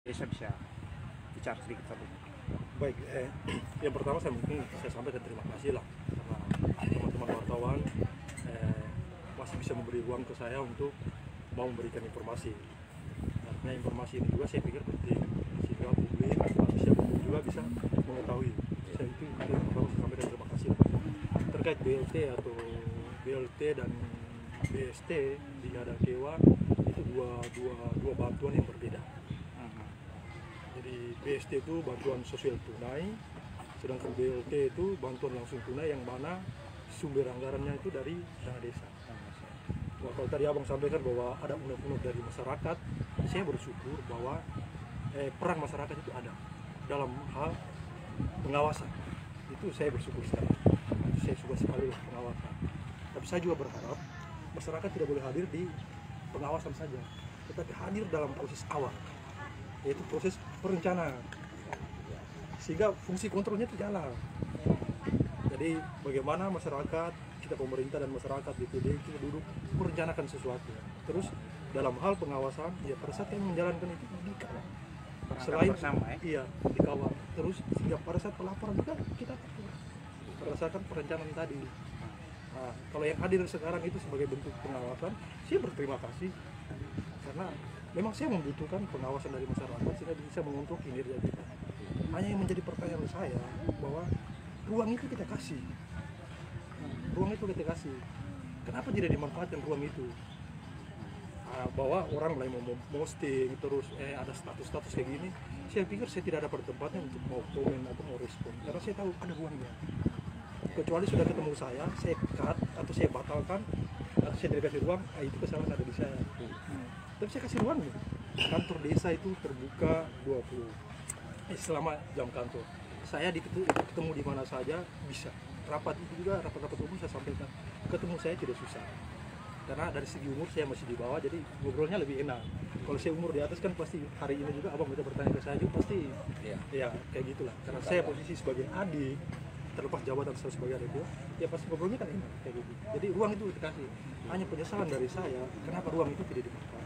Saya bisa bicara sedikit satu. Baik, yang pertama saya sampaikan terima kasih lah karena teman-teman wartawan masih bisa memberi ruang ke saya untuk mau memberikan informasi. Artinya informasi ini juga saya pikir penting sehingga publik manusia umum juga bisa mengetahui. Saya itu yang pertama saya sampaikan terima kasih lah. Terkait BLT atau BLT dan BST di Ngadakewa itu dua bantuan yang berbeda. Jadi BST itu bantuan sosial tunai, sedangkan BLT itu bantuan langsung tunai yang mana sumber anggarannya itu dari dana desa. Nah, kalau tadi abang sampaikan bahwa ada unek-unek dari masyarakat, saya bersyukur bahwa peran masyarakat itu ada dalam hal pengawasan. Itu saya bersyukur sekali. Itu saya suka sekali pengawasan. Tapi saya juga berharap masyarakat tidak boleh hadir di pengawasan saja, tetapi hadir dalam proses awal, yaitu proses perencanaan, sehingga fungsi kontrolnya itu jalan. Jadi bagaimana masyarakat, kita pemerintah dan masyarakat DPD kita duduk merencanakan sesuatu, terus dalam hal pengawasan ya pada saat yang menjalankan itu dikawal, selain bersama, iya dikawal, terus sehingga pada saat pelaporan juga kita berdasarkan perencanaan tadi. Nah, kalau yang hadir sekarang itu sebagai bentuk pengawasan, saya berterima kasih karena memang saya membutuhkan pengawasan dari masyarakat sehingga bisa mengontrol kinerja kita. Hanya yang menjadi pertanyaan saya bahwa ruang itu kita kasih, kenapa tidak dimanfaatkan ruang itu? Bahwa orang mulai mau posting terus ada status kayak gini, saya pikir saya tidak ada tempatnya untuk mau komen atau mau respon karena saya tahu ada ruangnya. Kecuali sudah ketemu saya cut atau saya batalkan atau saya tidak kasih ruang, itu kesalahan ada di saya. Tapi saya kasih ruang nih. Kantor desa itu terbuka 20 selama jam kantor. Saya ketemu di mana saja bisa. Rapat itu juga rapat-rapat umum saya sampaikan. Ketemu saya tidak susah. Karena dari segi umur saya masih di bawah, jadi ngobrolnya lebih enak. Kalau saya umur di atas kan pasti hari ini juga abang bisa bertanya ke saya juga pasti ya kayak gitulah. Karena saya posisi sebagai adik, terlepas jabatan saya sebagai adik, ya pasti ngobrolnya kan enak kayak gitu. Jadi ruang itu dikasih. Hanya penyesalan dari saya, kenapa ruang itu tidak dimanfaatkan.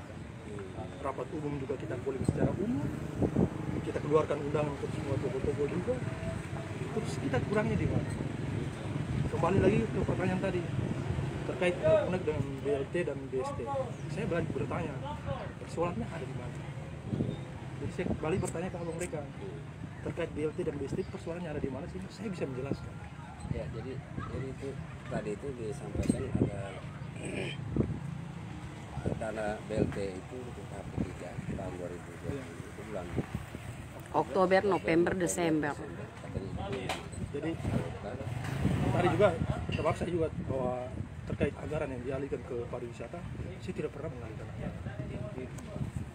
Rapat umum juga kita polling secara umum, kita keluarkan undangan untuk semua tokoh-tokoh juga, terus kita kurangnya di mana? Kembali lagi ke pertanyaan tadi terkait unek dengan BLT dan BST, saya balik bertanya persoalannya ada di mana? Jadi saya kembali bertanya ke abang mereka terkait BLT dan BST persoalannya ada di mana sih? Saya bisa menjelaskan. Ya, jadi itu tadi itu disampaikan ada dana BLT itu untuk tahap ketiga tahun 2020 itu bulan Oktober, November, Desember. Jadi tadi juga terpaksa saya juga bahwa terkait anggaran yang dialihkan ke pariwisata, saya tidak pernah mengalihkan anggaran.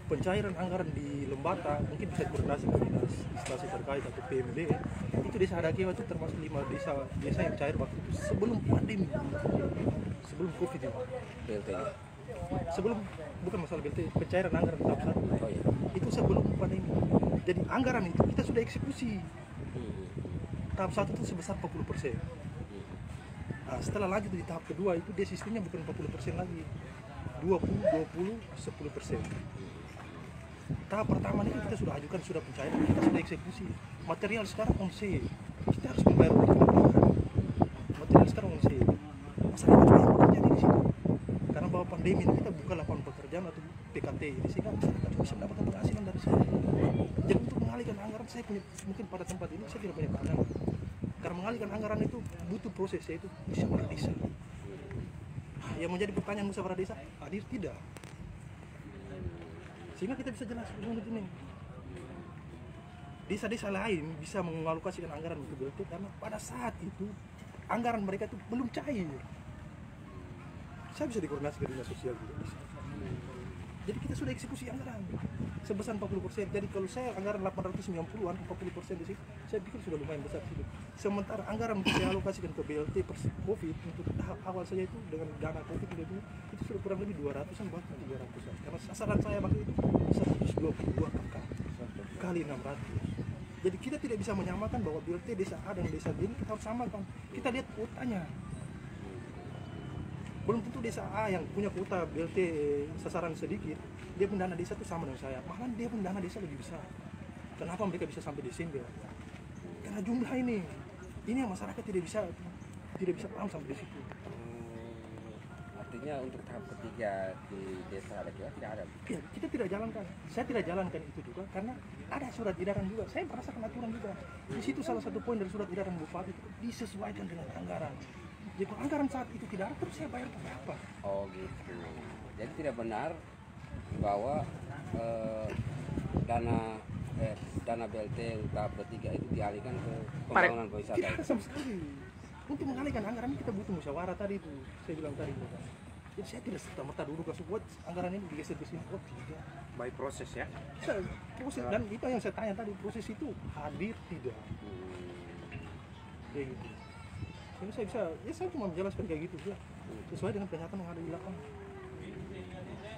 Pencairan anggaran di Lembata mungkin bisa koordinasi ke dinas instansi terkait atau PMD. Itu desa Ngadakewa itu termasuk 5 desa yang cair waktu itu sebelum pandemi, sebelum COVID ini. BLT Sebelum, bukan masalah BLT, pencairan anggaran tahap 1. oh ya Itu sebelum pandemi. Jadi anggaran itu kita sudah eksekusi. Tahap 1 itu sebesar 40%. Nah, setelah lanjut di tahap kedua itu dia sistemnya bukan 40% lagi, 20, 10%. Tahap pertama ini kita sudah ajukan, sudah pencairan, kita sudah eksekusi. Material sekarang on sale, kita harus membayar uang. Material sekarang on sale. Masyarakat juga yang bekerja di sini. Karena bahwa pandemi ini kita buka lapangan pekerjaan atau PKT ini sehingga masyarakat bisa mendapatkan penghasilan dari sini. Jadi untuk mengalihkan anggaran saya punya, mungkin pada tempat ini saya tidak punya pandangan. Karena mengalihkan anggaran itu butuh proses, yaitu musyawarah desa. Yang menjadi pertanyaan musyawarah desa, hadir tidak? Sehingga kita bisa jelas begini. Desa-desa lain bisa mengalokasikan anggaran untuk BLT karena pada saat itu anggaran mereka itu belum cair. Saya bisa dikoordinasi ke dinas sosial juga bisa. Jadi kita sudah eksekusi anggaran sebesar 40%. Jadi kalau saya anggaran 890-an, 40% di situ, saya pikir sudah lumayan besar sih. Sementara anggaran untuk saya alokasikan ke BLT COVID untuk tahap awal saja itu dengan dana COVID itu sudah kurang lebih 200-an bahkan 300-an. Karena sasaran saya waktu itu 122 kakak kali 600. Jadi kita tidak bisa menyamakan bahwa BLT desa A dan desa B ini kita harus samakan. Kita lihat kuotanya. Belum tentu desa A yang punya kuota BLT sasaran sedikit dia pun dana desa itu sama dengan saya, malah dia pun dana desa lebih besar. Kenapa mereka bisa sampai Desember? Karena jumlah ini yang masyarakat tidak bisa paham sampai di situ. Artinya untuk tahap ketiga di desa ada juga tidak ada. Ya, kita tidak jalankan. Saya tidak jalankan itu juga karena ada surat edaran juga. Saya merasakan aturan juga. Di situ salah satu poin dari surat edaran bupati itu disesuaikan dengan anggaran. Jadi kalau anggaran saat itu tidak ada, terus saya bayar berapa? Oh gitu. Jadi tidak benar bahwa dana BLT untuk tahap ketiga itu dialihkan ke pembangunan wisata. Tidak ada sama sekali. Untuk mengalihkan anggaran kita butuh musyawarah tadi itu. Saya bilang tadi itu kan. Jadi saya tidak serta-merta dulu kasih buat anggaran ini digeser ke sini. Oh tidak. By proses ya. Proses, dan itu yang saya tanya tadi, proses itu hadir tidak? Kayak gitu. Jadi saya cuma menjelaskan kayak gitu ya. Sesuai dengan pernyataan yang ada di lapangan.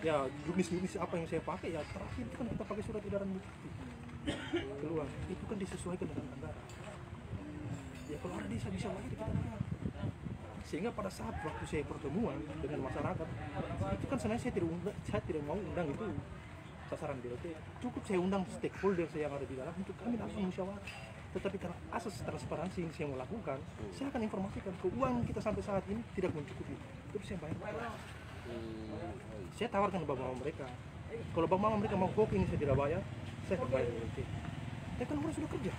Ya juknis apa yang saya pakai ya terakhir itu kan kita pakai surat edaran bupati keluar. Itu kan disesuaikan dengan anggaran. Ya kalau ada desa bisa lagi kita lihat. Sehingga pada saat waktu saya pertemuan dengan masyarakat itu kan sebenarnya saya tidak mau undang itu sasaran BLT. Cukup saya undang stakeholder yang ada di dalam untuk kami langsung musyawarah. Tetapi karena asas transparansi yang saya mau lakukan, saya akan informasikan ke uang kita sampai saat ini tidak mencukupi. Terus saya bayar. Saya tawarkan ke bapak mereka. Kalau bapak mereka mau kok ini saya tidak bayar, saya akan bayar BLT. Tapi kan orang sudah kerja.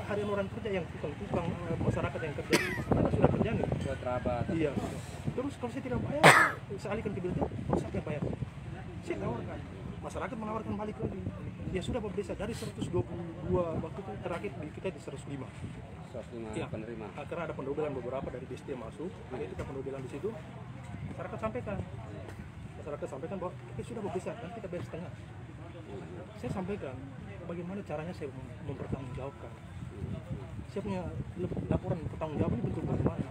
Harian orang kerja yang tukang masyarakat yang kerja masyarakat sudah kerja nih Sudah terabat. iya terus kalau saya tidak bayar saya alihkan ke BLT saya yang bayar saya tawarkan masyarakat menawarkan balik lagi ya sudah Bapak Desa dari 122 waktu itu terakhir kita di 105 ya. Penerima karena ada pendobelan beberapa dari BST masuk jadi kita pendobelan di situ masyarakat sampaikan bahwa sudah Bapak Desa dan kita bayar setengah saya sampaikan bagaimana caranya saya mempertanggungjawabkan. Saya punya laporan pertanggungjawaban ini bentuk bagaimana.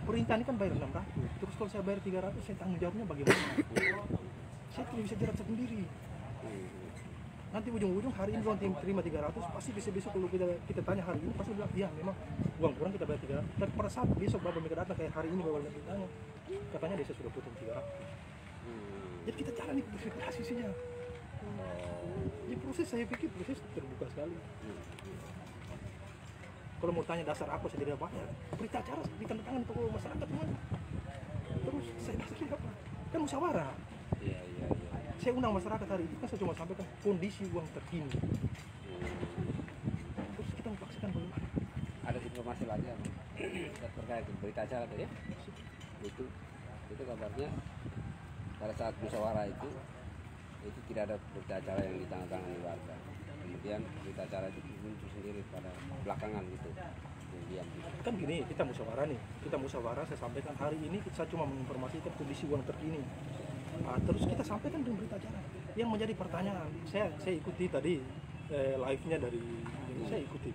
Perintah ini kan bayar 600. Terus kalau saya bayar 300, saya tanggung jawabnya bagaimana? Saya tidak bisa jerat sendiri. Nanti ujung-ujung hari ini uang terima 300, pasti besok kalau kita tanya hari ini pasti bilang iya memang uang kurang kita bayar 300. Tapi pada saat besok Bapak mereka datang kayak hari ini Bapak mereka tanya, katanya desa sudah potong 300. Jadi kita jalani verifikasi saja. Di proses saya pikir proses terbuka sekali. Kalau mau tanya dasar apa saya tidak bayar, berita acara ditandatangan tokoh masyarakat mana? Terus saya dasarnya apa? Kan musyawarah. Iya. Saya undang masyarakat hari itu kan saya cuma sampaikan kondisi uang terkini. Terus kita mempaksakan bagaimana? Ada informasi lagi apa? Terkait berita acara tadi? Itu kabarnya pada saat musyawarah itu tidak ada berita acara yang ditandatangani warga. Kemudian berita acara itu muncul sendiri pada belakangan gitu. Kemudian kan gini, kita musyawarah saya sampaikan hari ini saya cuma menginformasikan kondisi uang terkini. Terus kita sampaikan dengan berita acara. Yang menjadi pertanyaan, saya ikuti tadi live-nya dari ini, saya ikuti.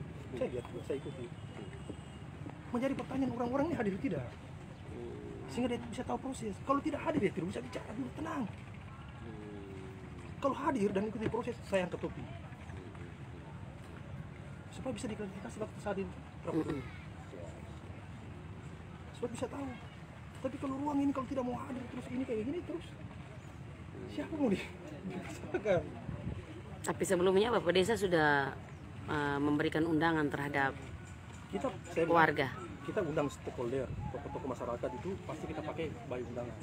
Menjadi pertanyaan orang-orang ini hadir tidak? Sehingga dia bisa tahu proses. Kalau tidak hadir dia tidak bisa bicara dulu, tenang. Kalau hadir dan ikuti proses, saya angkat topi. Supaya bisa diklarifikasi waktu saat ini rapat. Supaya bisa tahu. Tapi kalau ruang ini kalau tidak mau hadir terus ini kayak gini terus siapa mau dipersalahkan? Tapi sebelumnya Bapak Desa sudah memberikan undangan terhadap warga. Kita undang stakeholder, tokoh-tokoh masyarakat itu pasti kita pakai by undangan.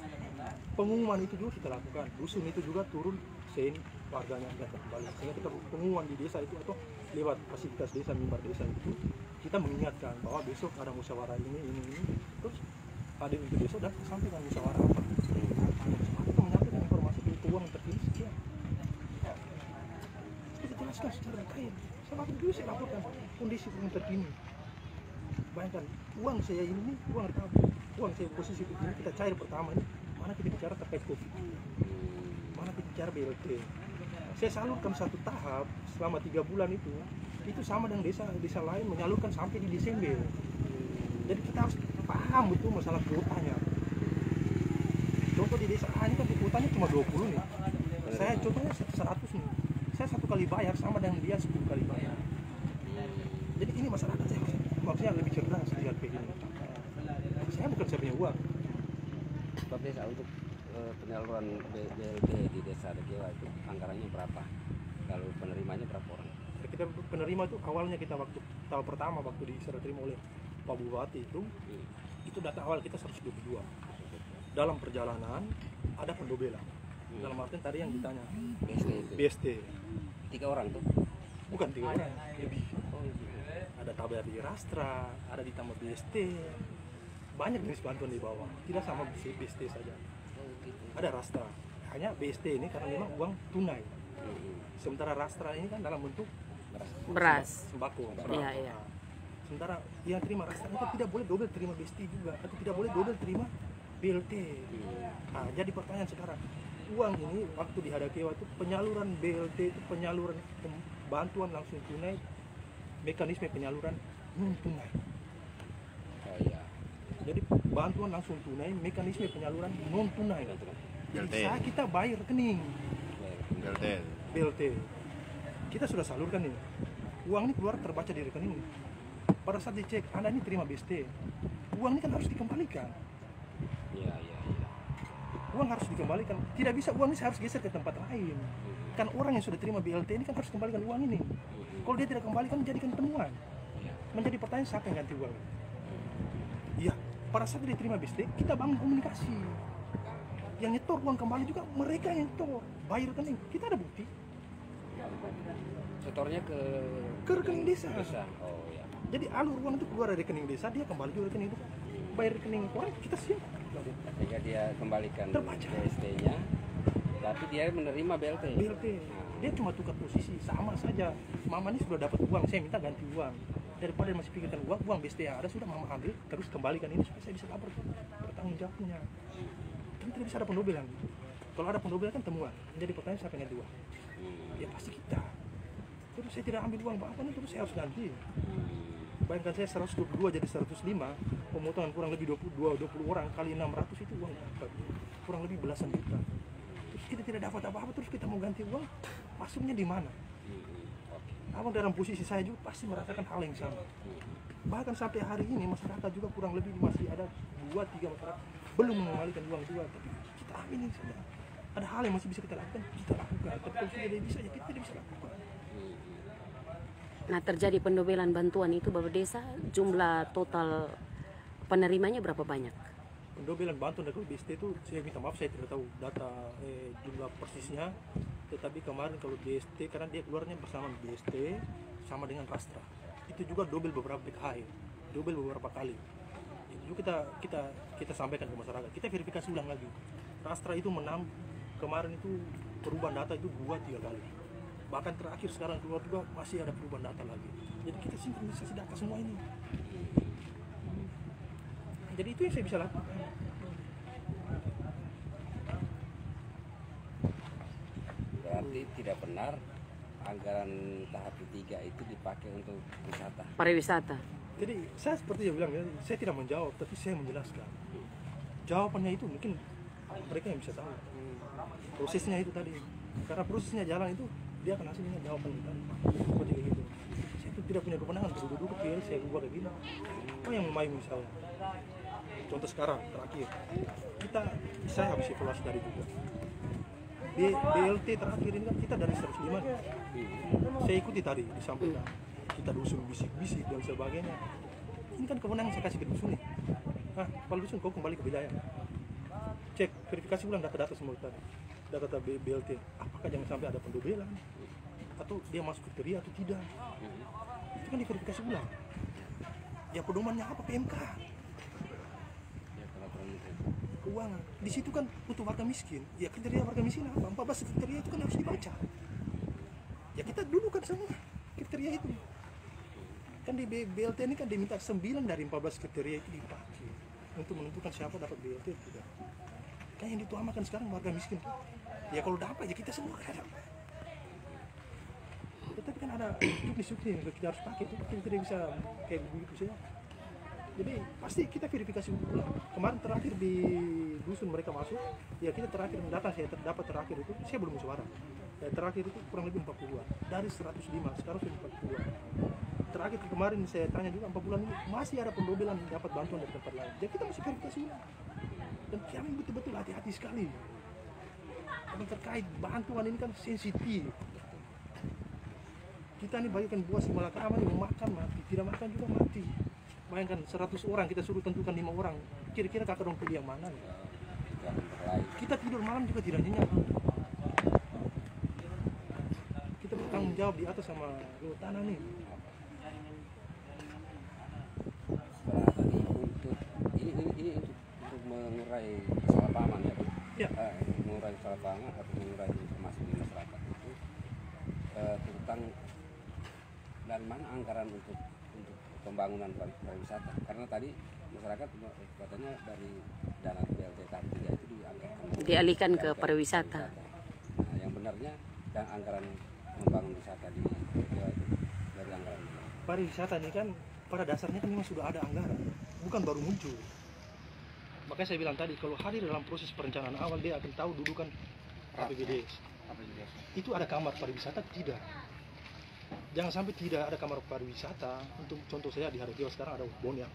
Pengumuman itu juga kita lakukan. Dusun itu juga turun seni warganya datang kembali. Sehingga kita pengumuman di desa itu atau lewat fasilitas desa, mimbar desa itu kita mengingatkan bahwa besok ada musyawarah ini. Terus hadir untuk besok dan sampaikan musyawarah apa. Kita menyampaikan informasi itu uang terkini sekian. Kita jelaskan secara detail. Sama dulu saya laporkan kondisi uang terkini. Bayangkan uang saya ini uang tabung, uang saya posisi begini kita cair pertama ini mana kita bicara terkait COVID, mana kita bicara BLT. Saya salurkan satu tahap selama 3 bulan itu sama dengan desa lain menyalurkan sampai di Desember. Jadi kita harus paham betul masalah kuotanya. Contoh di desa A ini kan kuotanya cuma 20 nih. Saya contohnya 100 nih. Saya 1 kali bayar sama dengan dia 10 kali bayar. Jadi ini masyarakat saya maksudnya lebih cerdas lihat kayak gini. Saya bukan saya punya uang. Bapak Desa untuk penyaluran BLT di desa Dekewa itu anggarannya berapa? Kalau penerimanya berapa orang? Kita penerima itu awalnya kita waktu tahun pertama waktu diserah terima oleh Pak Bupati itu data awal kita 122. Dalam perjalanan ada pendobelan. Dalam artian tadi yang ditanya BST itu. BST 3 orang tuh. bukan 3 orang lebih. Oh, gitu. Ada tabel di Rastra, ada ditambah BST, banyak jenis bantuan di bawah. Tidak sama BST saja. Oh, gitu. Ada Rastra. Hanya BST ini karena memang uang tunai. Sementara Rastra ini kan dalam bentuk Beras. sembako. Iya, iya. Nah, sementara yang terima Rastra itu tidak boleh double terima BST juga, atau tidak boleh double terima BLT. Nah, jadi pertanyaan sekarang, uang ini waktu di Hadakewa itu penyaluran BLT itu penyaluran bantuan langsung tunai, mekanisme penyaluran non tunai. Oh iya. Jadi bantuan langsung tunai, mekanisme penyaluran non tunai. Jadi BLT. kita bayar rekening BLT. BLT. Kita sudah salurkan ini. Uang ini keluar terbaca di rekening. Pada saat dicek, Anda ini terima BST. Uang ini kan harus dikembalikan. Iya, iya, iya. Uang harus dikembalikan. Tidak bisa uang ini harus geser ke tempat lain. Kan orang yang sudah terima BLT ini kan harus kembalikan uang ini. Kalau dia tidak kembalikan, jadikan temuan. Menjadi pertanyaan siapa yang ganti uang? Iya, pada saat dia terima BST, kita bangun komunikasi. Yang nyetor uang kembali juga mereka yang nyetor. Bayar rekening. Kita ada bukti. Setornya ke Rekening desa. Oh iya. Jadi alur uang itu keluar dari rekening desa, dia kembali ke rekening itu. Bayar rekening orang, kita siap. Ketika dia kembalikan Terbaca. BST-nya, tapi dia menerima BLT. BLT. Dia cuma tukar posisi, sama saja. Mama ini sudah dapat uang, saya minta ganti uang. Daripada masih pikirkan uang BST yang ada sudah mama ambil, terus kembalikan ini supaya saya bisa lapor ke bertanggung jawabnya. Kan tidak bisa ada pendobelan. Kalau ada pendobelan kan temuan. Jadi pertanyaan siapa yang ganti uang? Ya pasti kita. Terus saya tidak ambil uang bapak, terus saya harus ganti. Bayangkan saya 122 jadi 105, pemotongan kurang lebih 20 orang kali 600 itu uang berapa? Kurang lebih belasan juta. Terus kita tidak dapat apa-apa, terus kita mau ganti uang, masuknya di mana? Abang dalam posisi saya juga pasti merasakan hal yang sama. Bahkan sampai hari ini masyarakat juga kurang lebih masih ada 2-3 masyarakat belum mengembalikan uang juga, tapi kita aminin saja. Ada hal yang masih bisa kita lakukan, kita lakukan. Tapi kalau sudah tidak bisa, ya kita tidak bisa lakukan. Nah, terjadi pendobelan bantuan itu Bapak Desa, jumlah total penerimanya berapa banyak? Pendobelan bantuan dari BST itu saya minta maaf saya tidak tahu data jumlah persisnya, tetapi kemarin kalau BST karena dia keluarnya bersama BST sama dengan Rastra itu juga double beberapa PKH, double beberapa kali. Itu juga kita sampaikan ke masyarakat, kita verifikasi ulang lagi. Rastra itu kemarin itu perubahan data itu 2-3 kali, bahkan terakhir sekarang keluar juga masih ada perubahan data lagi. Jadi kita sinkronisasi data semua ini. Jadi itu yang saya bisa lakukan. Berarti tidak benar anggaran tahap ketiga itu dipakai untuk wisata. Pariwisata. Jadi saya seperti yang bilang ya, saya tidak menjawab, tapi saya menjelaskan. Jawabannya itu mungkin mereka yang bisa tahu. Prosesnya itu tadi, karena prosesnya jalan itu dia akan hasilnya jawaban itu tadi. Seperti gitu. Saya itu tidak punya kewenangan duduk kecil, saya ubah kayak gini. Apa yang memayu misalnya? Contoh sekarang terakhir, saya habis evaluasi dari juga. BLT terakhir ini kan kita dari 105 nih. Saya ikuti tadi disampaikan. Kita dusun bisik-bisik dan sebagainya. Ini kan kewenangan saya kasih ke dusun nih. Nah, kalau dusun kau kembali ke wilayah. Cek, verifikasi ulang data-data semua tadi. Data-data BLT. Apakah jangan sampai ada pendobelan? Atau dia masuk kriteria atau tidak? Itu kan diverifikasi ulang. Ya pedomannya apa? PMK. Keuangan. Di situ kan untuk warga miskin. Ya kriteria warga miskin apa? 14 kriteria itu kan harus dibaca. Ya kita dulu kan semua kriteria itu. Kan di BLT ini kan diminta 9 dari 14 kriteria itu dipakai untuk menentukan siapa dapat BLT atau tidak. Kan yang diutamakan sekarang warga miskin. Ya kalau dapat ya kita semua kan dapat. Tetapi kan ada juknis-juknis yang kita harus pakai itu kita tidak bisa kayak begitu saja. Jadi pasti kita verifikasi ulang. Kemarin terakhir di dusun mereka masuk, ya kita terakhir data saya dapat terakhir itu, saya belum suara. Ya, terakhir itu kurang lebih 42 dari 105, sekarang sudah 42. Terakhir kemarin saya tanya juga 4 bulan ini masih ada pendobelan dapat bantuan dari tempat lain. Jadi kita masih verifikasi ulang. Dan kami betul-betul hati-hati sekali. Karena terkait bantuan ini kan sensitif. Kita nih bayangkan buah si malakama ini makan mati, tidak makan juga mati. Bayangkan 100 orang kita suruh tentukan 5 orang. Kira-kira kakak dong pilih yang mana? Kita tidur malam juga tidak nyenyak. Kita bertanggung jawab di atas sama tanah nih. Berarti ini untuk mengurai kesalahpahaman ya, Pak? Ya. Mengurai kesalahpahaman atau mengurai informasi di masyarakat itu tentang dari mana anggaran untuk pembangunan pariwisata, karena tadi masyarakat katanya dari dana BLT tahap 3 itu dialihkan ke pariwisata. Nah, yang benarnya dan anggaran membangun wisata di Jawa itu dari anggaran Pariwisata ini kan pada dasarnya kan memang sudah ada anggaran, bukan baru muncul. Makanya saya bilang tadi, kalau hadir dalam proses perencanaan awal dia akan tahu dudukan APBD. Itu ada kamar pariwisata? Tidak. Jangan sampai tidak ada kamar pariwisata. Untuk contoh saya di Harjau sekarang ada outbound ya.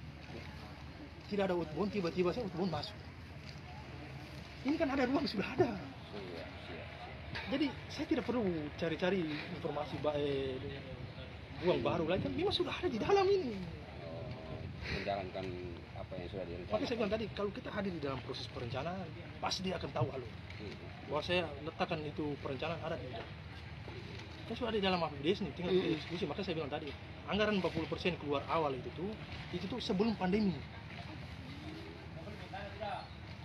Tidak ada outbound, tiba-tiba saya outbound masuk. Ini kan ada ruang, sudah ada. Jadi saya tidak perlu cari-cari informasi ruang baru lagi, kan memang sudah ada di dalam ini. Menjalankan apa yang sudah direncanakan. Makanya saya bilang tadi, kalau kita hadir di dalam proses perencanaan, pasti dia akan tahu alur. Bahwa saya letakkan itu perencanaan ada tidak. Kan sudah ada di dalam APBD nih, tinggal kita diskusi. Makanya saya bilang tadi, anggaran 40% keluar awal itu tuh sebelum pandemi.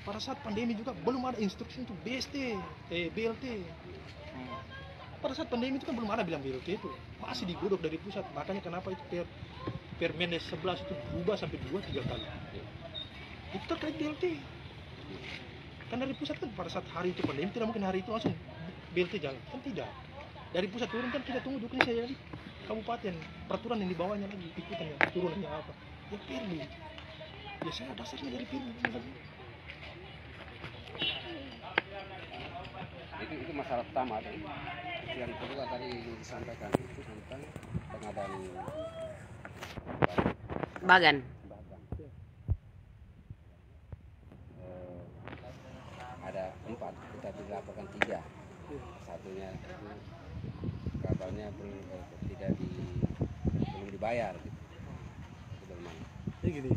Pada saat pandemi juga belum ada instruksi untuk BLT. Pada saat pandemi itu kan belum ada bilang BLT itu, masih digodok dari pusat. Makanya kenapa itu Permendes 11 itu berubah sampai 2-3 kali. Itu terkait BLT. Kan dari pusat kan pada saat hari itu pandemi tidak mungkin hari itu langsung BLT jalan, kan tidak. Dari pusat turun kan kita tunggu dukungnya saya dari kabupaten, peraturan yang dibawanya lagi, ikutannya, turunannya apa. Ya perlu. Ya saya dasarnya dari perlu. Itu masalah pertama. Yang kedua tadi disampaikan itu tentang pengadaan Bagan. Ada 4, kita dilaporkan 3. Satunya itu kabarnya belum dibayar gitu. Itu bagaimana? Jadi gini,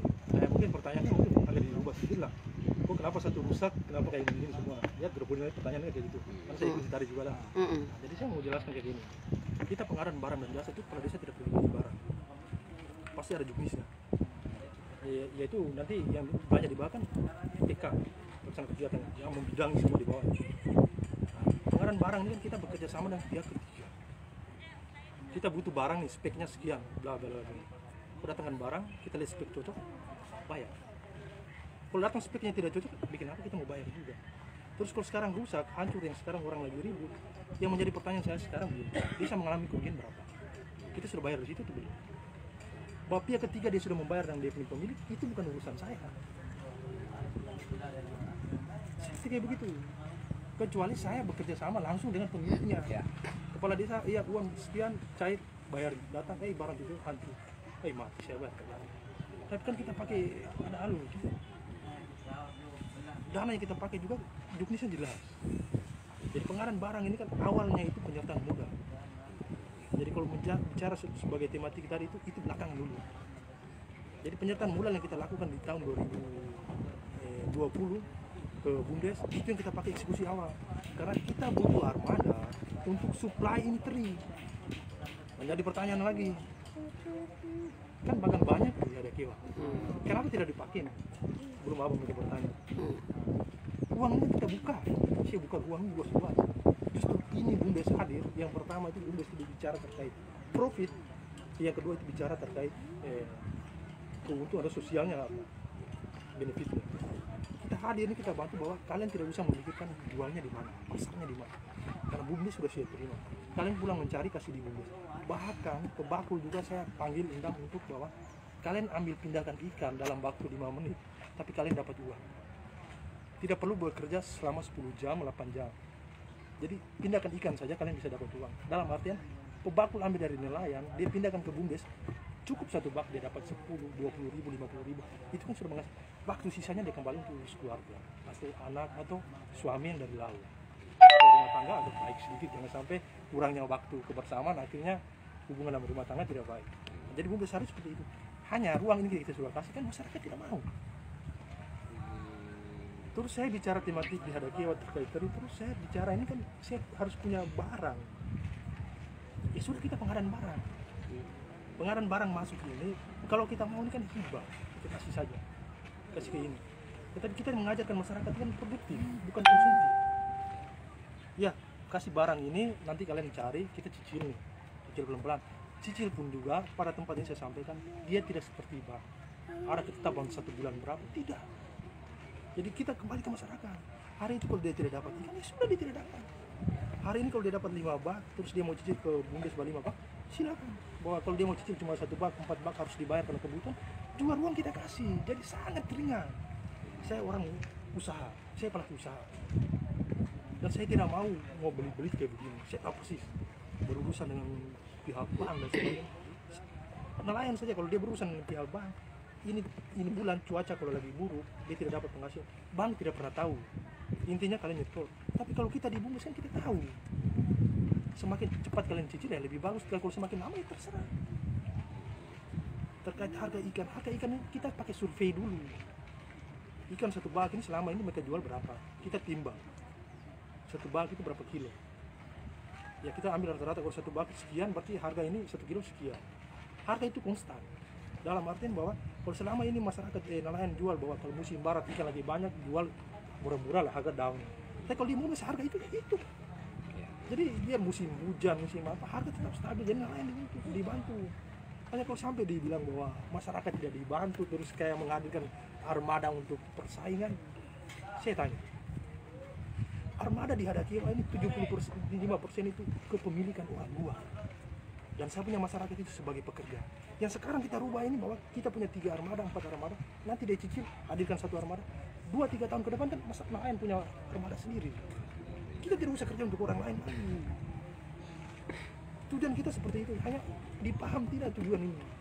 mungkin pertanyaannya mungkin agak dirubah sedikit lah. Kok kenapa satu rusak, kenapa kayak gini semua? Ya berhubungan pertanyaannya kayak gitu. Karena saya ikut tadi juga lah. Jadi saya mau jelaskan kayak gini. Kita pengadaan barang dan jasa itu pada desa tidak perlu beli barang. Pasti ada juknisnya. Yaitu nanti yang banyak dibahas kan PK, pelaksanaan kegiatan yang membidangi semua di bawah. Pengadaan barang ini kan kita bekerja sama dengan pihak ketiga. Kita butuh barang nih, speknya sekian, bla bla bla. Kalau datangkan barang, kita lihat spek cocok, bayar. Kalau datang speknya tidak cocok, bikin apa kita mau bayar juga. Terus kalau sekarang rusak, hancur yang sekarang orang lagi ribut, yang menjadi pertanyaan saya sekarang bisa mengalami kerugian berapa? Kita sudah bayar di situ tuh belum? Bahwa pihak ketiga dia sudah membayar dan dia punya pemilik, itu bukan urusan saya. Seperti kayak begitu. Kecuali saya bekerja sama langsung dengan pemiliknya. Kepala desa, iya uang sekian, cair, bayar, datang, barang itu hancur. Mati saya bayar. Tapi kan kita pakai ada alur juga. Dana yang kita pakai juga juknisnya jelas. Jadi pengadaan barang ini kan awalnya itu penyertaan modal. Jadi kalau bicara sebagai tematik tadi itu belakang dulu. Jadi penyertaan modal yang kita lakukan di tahun 2020 ke Bumdes itu yang kita pakai eksekusi awal. Karena kita butuh armada untuk supply ini teri. Menjadi pertanyaan lagi. Kan bahkan banyak ada kewa. Kenapa tidak dipakai? Belum apa mungkin bertanya. Uangnya kita buka, saya buka uangnya juga semua. Justru ini Bumdes hadir. Yang pertama itu Bumdes itu bicara terkait profit, yang kedua itu bicara terkait keuntungan atau sosialnya apa, benefitnya. Kita hadir ini kita bantu bahwa kalian tidak usah memikirkan jualnya di mana, pasarnya di mana. Karena Bumdes sudah saya terima. Kalian pulang mencari kasih di Bumdes. Bahkan ke bakul juga saya panggil undang untuk bahwa kalian ambil pindahkan ikan dalam waktu 5 menit, tapi kalian dapat uang. Tidak perlu bekerja selama 10 jam, 8 jam. Jadi pindahkan ikan saja kalian bisa dapat uang. Dalam artian pebakul ambil dari nelayan, dia pindahkan ke Bumdes, cukup satu bak dia dapat 10, 20 ribu, 50 ribu. Itu kan sudah mengasih. Waktu sisanya dia kembali untuk keluarga. atau anak atau suami yang dari laut. Rumah tangga agak baik sedikit, jangan sampai kurangnya waktu kebersamaan akhirnya hubungan dalam rumah tangga tidak baik. Jadi Bung Besar seperti itu. Hanya ruang ini kita sudah kasih kan masyarakat tidak mau. Terus saya bicara tematik di Hadakiwa terkait terus saya bicara ini kan saya harus punya barang. Ya sudah kita pengadaan barang. Pengadaan barang masuk ini kalau kita mau ini kan hibah, kita kasih saja. Kasih ke ini. Tetapi kita mengajarkan masyarakat kan produktif, bukan konsumtif. Ya, kasih barang ini nanti kalian cari, kita cicil nih. Cicil pelan-pelan. Cicil pun juga pada tempat ini saya sampaikan dia tidak seperti bank. Ada ketetapan 1 bulan berapa? Tidak. Jadi kita kembali ke masyarakat. Hari itu kalau dia tidak dapat ikan, ya sudah dia tidak dapat. Hari ini kalau dia dapat 5 bak, terus dia mau cicil ke Bumdes 5 bak, silakan. Bahwa kalau dia mau cicil cuma 1 bak, 4 bak harus dibayar karena kebutuhan, 2 ruang kita kasih. Jadi sangat ringan. Saya orang usaha, saya pelaku usaha. Dan saya tidak mau beli-beli kayak begini. Saya tahu persis berurusan dengan pihak bank dan sebagainya. Nelayan saja kalau dia berurusan dengan pihak bank, ini bulan cuaca kalau lagi buruk, dia tidak dapat penghasilan. Bank tidak pernah tahu. Intinya kalian nyetor. Tapi kalau kita di Bumdes kan kita tahu. Semakin cepat kalian cicil ya lebih bagus. Kalau semakin lama ya terserah. Terkait harga ikan ini kita pakai survei dulu. Ikan 1 bak ini selama ini mereka jual berapa? Kita timbang. 1 bak itu berapa kilo? Ya kita ambil rata-rata kalau 1 bak sekian berarti harga ini 1 kilo sekian. Harga itu konstan. Dalam artian bahwa kalau selama ini masyarakat nelayan jual bahwa kalau musim barat ikan lagi banyak jual murah-murah lah harga down. Tapi kalau di Bumdes harga itu itu. Jadi dia musim hujan musim apa harga tetap stabil jadi nelayan itu dibantu. Hanya kalau sampai dibilang bahwa masyarakat tidak dibantu terus kayak menghadirkan armada untuk persaingan, saya tanya. Armada di Hadakiwa ini 75% itu kepemilikan orang luar. Dan saya punya masyarakat itu sebagai pekerja. Yang sekarang kita rubah ini bahwa kita punya 3 armada, 4 armada, nanti dia cicil, hadirkan 1 armada. 2-3 tahun ke depan kan masyarakat nelayan punya armada sendiri. Kita tidak usah kerja untuk orang lain. Tujuan kita seperti itu, hanya dipaham tidak tujuan ini.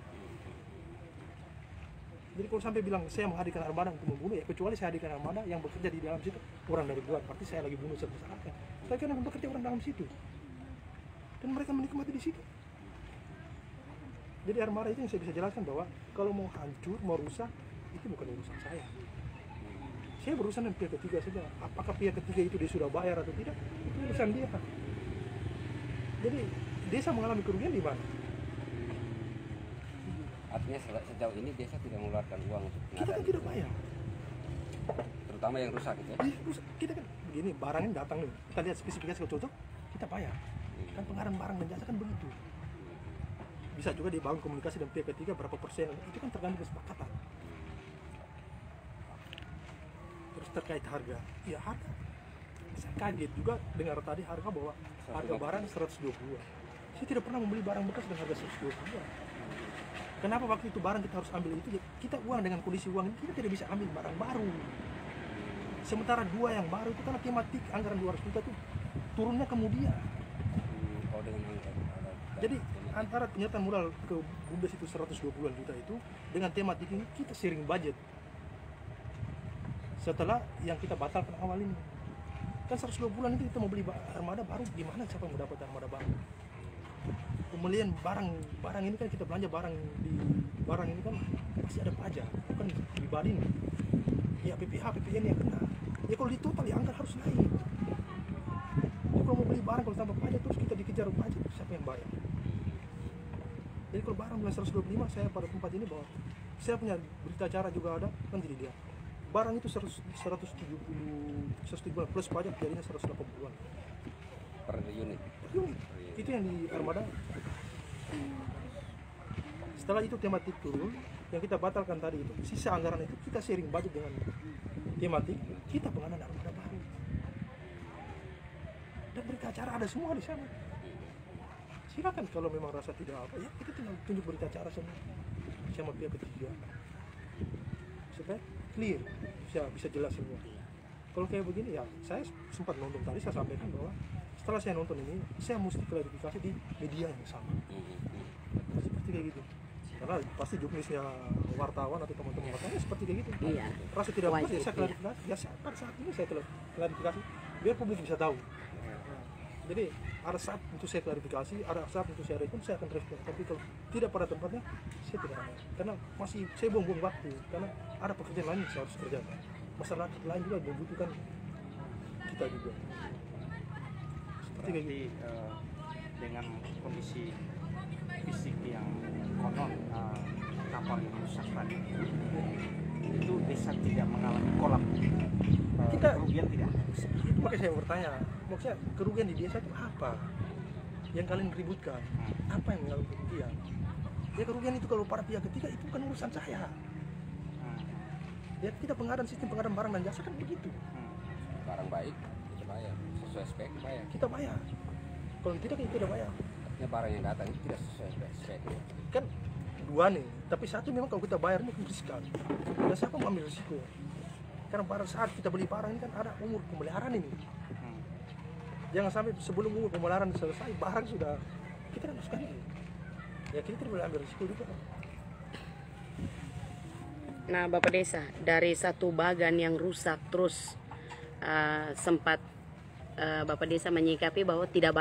Jadi kalau sampai bilang saya menghadirkan armada untuk membunuh, ya kecuali saya hadirkan armada yang bekerja di dalam situ orang dari luar, berarti saya lagi bunuh masyarakat. Saya kan bekerja orang dalam situ, dan mereka menikmati di situ. Jadi armada itu yang saya bisa jelaskan bahwa kalau mau hancur, mau rusak, itu bukan urusan saya. Saya berurusan dengan pihak ketiga saja. Apakah pihak ketiga itu dia sudah bayar atau tidak, itu urusan dia. Jadi desa mengalami kerugian di mana? Artinya sejauh ini desa tidak mengeluarkan uang untuk Kita kan tidak bayar. Terutama yang rusak gitu ya. Kita kan begini, barang ini datang nih, kita lihat spesifikasi kalau cocok, kita bayar. Kan pengadaan barang dan jasa kan begitu. Bisa juga dibangun komunikasi dengan pihak ketiga berapa persen, itu kan tergantung kesepakatan. Terus terkait harga, ya harga. Saya kaget juga dengar tadi harga bahwa harga barang 120. Saya tidak pernah membeli barang bekas dengan harga 120. Kenapa waktu itu barang kita harus ambil itu? Ya, kita uang dengan kondisi uang ini kita tidak bisa ambil barang baru. Sementara 2 yang baru itu karena tematik anggaran 200 juta itu turunnya kemudian. Oh, dengan angka Jadi antara penyertaan modal ke Bumdes itu 120-an juta itu dengan tematik ini kita sharing budget. Setelah yang kita batalkan awal ini. Kan 120 bulan itu kita mau beli armada baru, gimana siapa yang mendapat armada baru? Pembelian barang ini kan kita belanja barang ini kan pasti ada pajak, bukan pribadi nih. Ya PPH, PPN yang kena. Ya kalau di total ya angka harus naik. Jadi kalau mau beli barang kalau tambah pajak terus kita dikejar pajak, siapa yang bayar? Jadi kalau barang dengan 125 saya pada tempat ini bahwa saya punya berita acara juga ada kan jadi dia. Barang itu 170 plus pajak jadinya 180-an. per unit. Itu yang di armada. Setelah itu tematik turun, yang kita batalkan tadi itu sisa anggaran itu kita sharing budget dengan tematik, kita pengadaan armada baru. Dan berita acara ada semua di sana. Silakan kalau memang rasa tidak apa, ya kita tinggal tunjuk berita acara sama pihak ketiga supaya clear, bisa jelas semua. Kalau kayak begini ya, saya sempat nonton tadi, saya sampaikan bahwa setelah saya nonton ini, saya mesti klarifikasi di media yang sama. Seperti kayak gitu. Karena pasti jurnalisnya wartawan atau teman-teman wartawan seperti kayak gitu. Iya. Rasa tidak puas ya Wajib, saya klarifikasi. Ya pada saat ini saya klarifikasi biar publik bisa tahu. Nah, jadi ada saat untuk saya klarifikasi, ada saat untuk saya respon, saya akan respon. Tapi kalau tidak pada tempatnya, saya tidak akan. Karena masih saya buang-buang waktu. Karena ada pekerjaan lain yang saya harus kerjakan. Masyarakat lain juga membutuhkan kita juga. Seperti kayak Jadi gitu. dengan kondisi fisik yang konon kapal yang rusak tadi, itu desa tidak mengalami kolap. Kerugian tidak? Itu makanya saya bertanya, maksudnya kerugian di desa itu apa? Yang kalian ributkan, apa yang mengalami kerugian? Ya kerugian itu kalau para pihak ketiga itu bukan urusan saya. Ya kita sistem pengadaan barang dan jasa kan begitu. Barang baik kita bayar, sesuai spek bayar. Kita bayar. Kalau tidak kita tidak bayar. Artinya barang yang datang itu tidak sesuai spek. Kan dua nih, tapi satu memang kalau kita bayar ini riskan. Dan siapa mau ambil risiko? Karena pada saat kita beli barang ini kan ada umur pemeliharaan ini. Jangan sampai sebelum umur pemeliharaan selesai barang sudah kita kan harus ganti. Ya kita tidak boleh ambil risiko juga. Nah, Bapak Desa, dari satu bagan yang rusak terus sempat Bapak Desa menyikapi bahwa tidak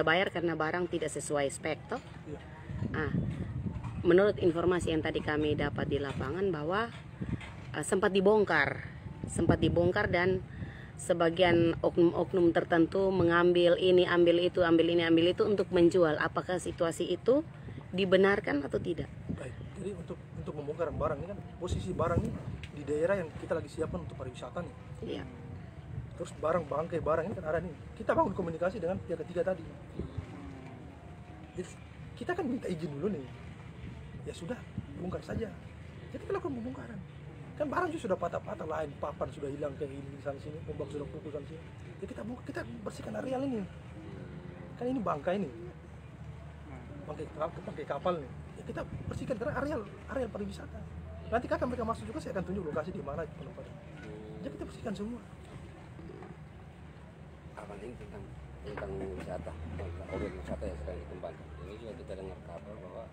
bayar karena barang tidak sesuai spek toh. Iya. Menurut informasi yang tadi kami dapat di lapangan bahwa sempat dibongkar dan sebagian oknum-oknum tertentu mengambil ini, ambil itu, ambil ini, ambil itu untuk menjual. Apakah situasi itu dibenarkan atau tidak? Baik. Jadi untuk membongkar barang ini kan posisi barang ini di daerah yang kita lagi siapkan untuk pariwisata nih. Iya. Terus bangkai barang ini kan ada nih. Kita bangun komunikasi dengan pihak ketiga tadi. Jadi kita kan minta izin dulu nih. Ya sudah, bongkar saja. Jadi kita lakukan pembongkaran. Kan barang juga sudah patah-patah, lain papan sudah hilang kayak ini di sana sini, ombak sudah pukul sana sini. Jadi kita bersihkan areal ini. Kan ini bangkai nih. Bangkai kapal nih. Ya kita bersihkan karena areal pariwisata. Nanti kan mereka masuk juga saya akan tunjuk lokasi di mana itu penempatan. Jadi kita bersihkan semua. Apa ini tentang wisata, objek wisata yang sedang dikembangkan. Ini juga kita dengar kabar bahwa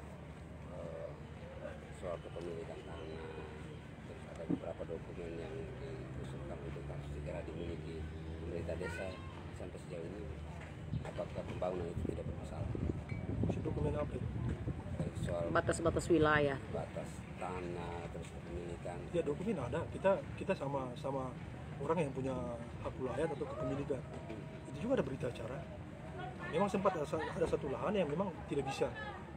soal kepemilikan tanah, terus ada beberapa dokumen yang diusulkan untuk harus segera dimiliki pemerintah desa. Sampai sejauh ini apakah pembangunan itu tidak bermasalah? Dokumen apa itu? Soal Batas-batas wilayah. batas tanah, terus kepemilikan. Ya dokumen ada. Kita sama orang yang punya hak wilayah atau kepemilikan. Itu juga ada berita acara. Memang sempat ada satu lahan yang memang tidak bisa.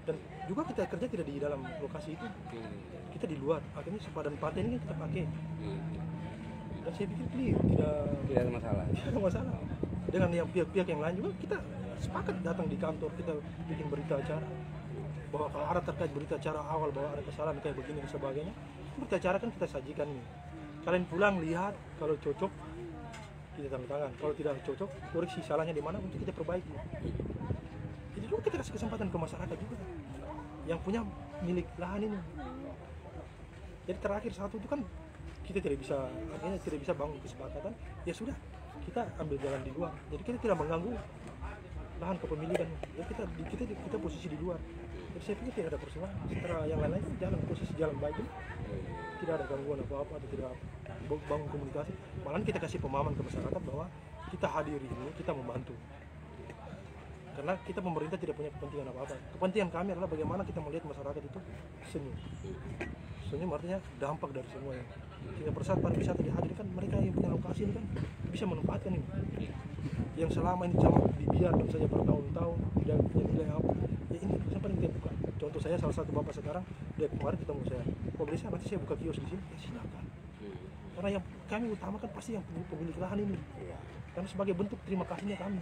Dan juga kita kerja tidak di dalam lokasi itu. Kita di luar. Akhirnya sepadan paten ini kita pakai. Dan saya pikir clear, Tidak ada masalah. tidak ada masalah. Dengan yang pihak-pihak yang lain juga kita sepakat datang di kantor, kita bikin berita acara bahwa kalau ada terkait berita acara awal bahwa ada kesalahan kayak begini dan sebagainya, berita acara kan kita sajikan nih. Kalian pulang lihat, kalau cocok kita tanda tangan, kalau tidak cocok koreksi salahnya di mana untuk kita perbaiki. Jadi juga kita kasih kesempatan ke masyarakat juga yang punya milik lahan ini. Jadi terakhir satu itu kan kita tidak bisa, artinya tidak bisa bangun kesepakatan, ya sudah kita ambil jalan di luar. Jadi kita tidak mengganggu lahan kepemilikan. Ya kita posisi di luar. Jadi saya pikir tidak ada persoalan. Setelah yang lain-lain jalan posisi jalan baik, tidak ada gangguan apa-apa atau tidak bangun komunikasi. Malah kita kasih pemahaman ke masyarakat bahwa kita hadir ini, kita membantu. Karena kita pemerintah tidak punya kepentingan apa-apa. Kepentingan kami adalah bagaimana kita melihat masyarakat itu senyum. Senyum artinya dampak dari semuanya. Sehingga persaat pariwisata dihadirkan, mereka yang punya lokasi ini kan bisa memanfaatkan ini. Yang selama ini cuma dibiarkan saja bertahun-tahun, tidak punya nilai apa. Ya ini sampai kita buka. Contoh saya salah satu bapak sekarang, dia kemarin ketemu saya. Kalau bisa nanti saya buka kios di sini, ya silakan. Karena yang kami utamakan pasti yang pemilik lahan ini. Karena sebagai bentuk terima kasihnya kami.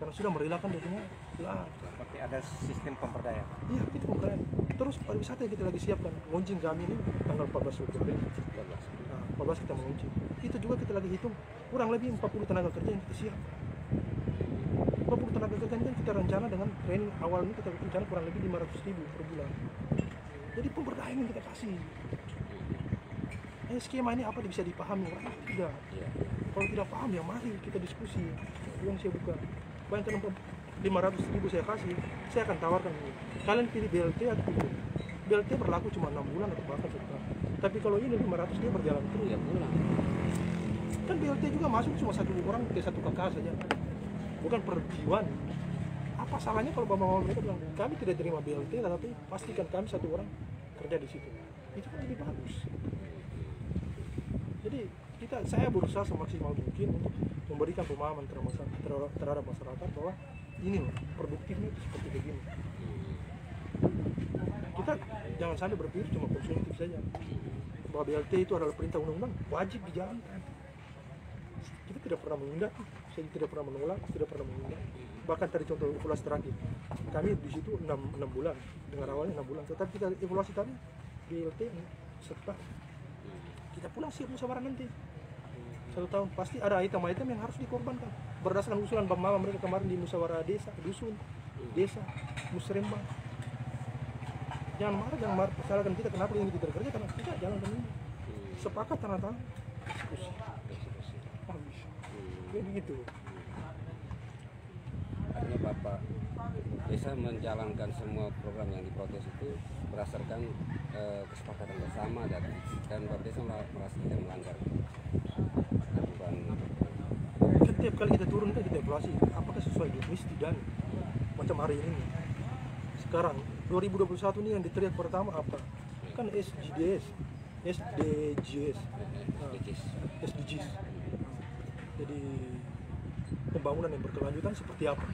Karena sudah merelakan dia punya lahan. Seperti ada sistem pemberdayaan. Iya, itu pemberdayaan. Terus pariwisata yang kita lagi siapkan, launching kami ini tanggal 14 Oktober. Nah, 14 kita launching. Itu juga kita lagi hitung kurang lebih 40 tenaga kerja yang kita siapkan. 40 tenaga kerja ini kan kita rencana dengan training awal ini kita rencana kurang lebih 500.000 per bulan. Jadi pemberdayaan yang kita kasih. Skema ini apa bisa dipahami orang? Tidak. Kalau tidak paham ya mari kita diskusi. Yang saya buka. Bayangkan 500.000 saya kasih, saya akan tawarkan ini. Kalian pilih BLT atau pilih BLT berlaku cuma 6 bulan atau bahkan 1 tahun. Tapi kalau ini 500 dia berjalan terus. 3 bulan. Kan BLT juga masuk cuma 1 orang ke 1 kakak saja, bukan per jiwa. Apa salahnya kalau bapak-bapak mereka bilang kami tidak terima BLT, tapi pastikan kami 1 orang kerja di situ, itu kan lebih bagus. Jadi saya berusaha semaksimal mungkin untuk memberikan pemahaman terhadap masyarakat bahwa ini loh produktifnya itu seperti begini. Kita jangan sampai berpikir cuma konsumtif saja, bahwa BLT itu adalah perintah undang-undang wajib dijalankan. Kita tidak pernah menunda, saya tidak pernah menolak, tidak pernah menunda. Bahkan tadi contoh evaluasi terakhir, kami di situ 6 bulan, dengan awalnya 6 bulan, tetapi kita evaluasi tadi BLT setelah kita pulang siap musyawarah nanti 1 tahun, pasti ada item-item yang harus dikorbankan berdasarkan usulan Bang Mama mereka kemarin di musyawarah desa, dusun, desa, musrembang. Jangan marah, salahkan kita kenapa ini tidak kerja, karena kita jalankan ini. Sepakat tanda tangan, diskusi. Habis. Jadi begitu. Artinya Bapak bisa menjalankan semua program yang diprotes itu berdasarkan kesepakatan bersama dan Bapak Desa merasa tidak melanggar aturan. Setiap kali kita turun kan kita evaluasi apakah sesuai definisi tidak. Macam hari ini. Sekarang 2021 ini yang diteriak pertama apa? Kan SDGs. SDGs. Jadi pembangunan yang berkelanjutan seperti apa?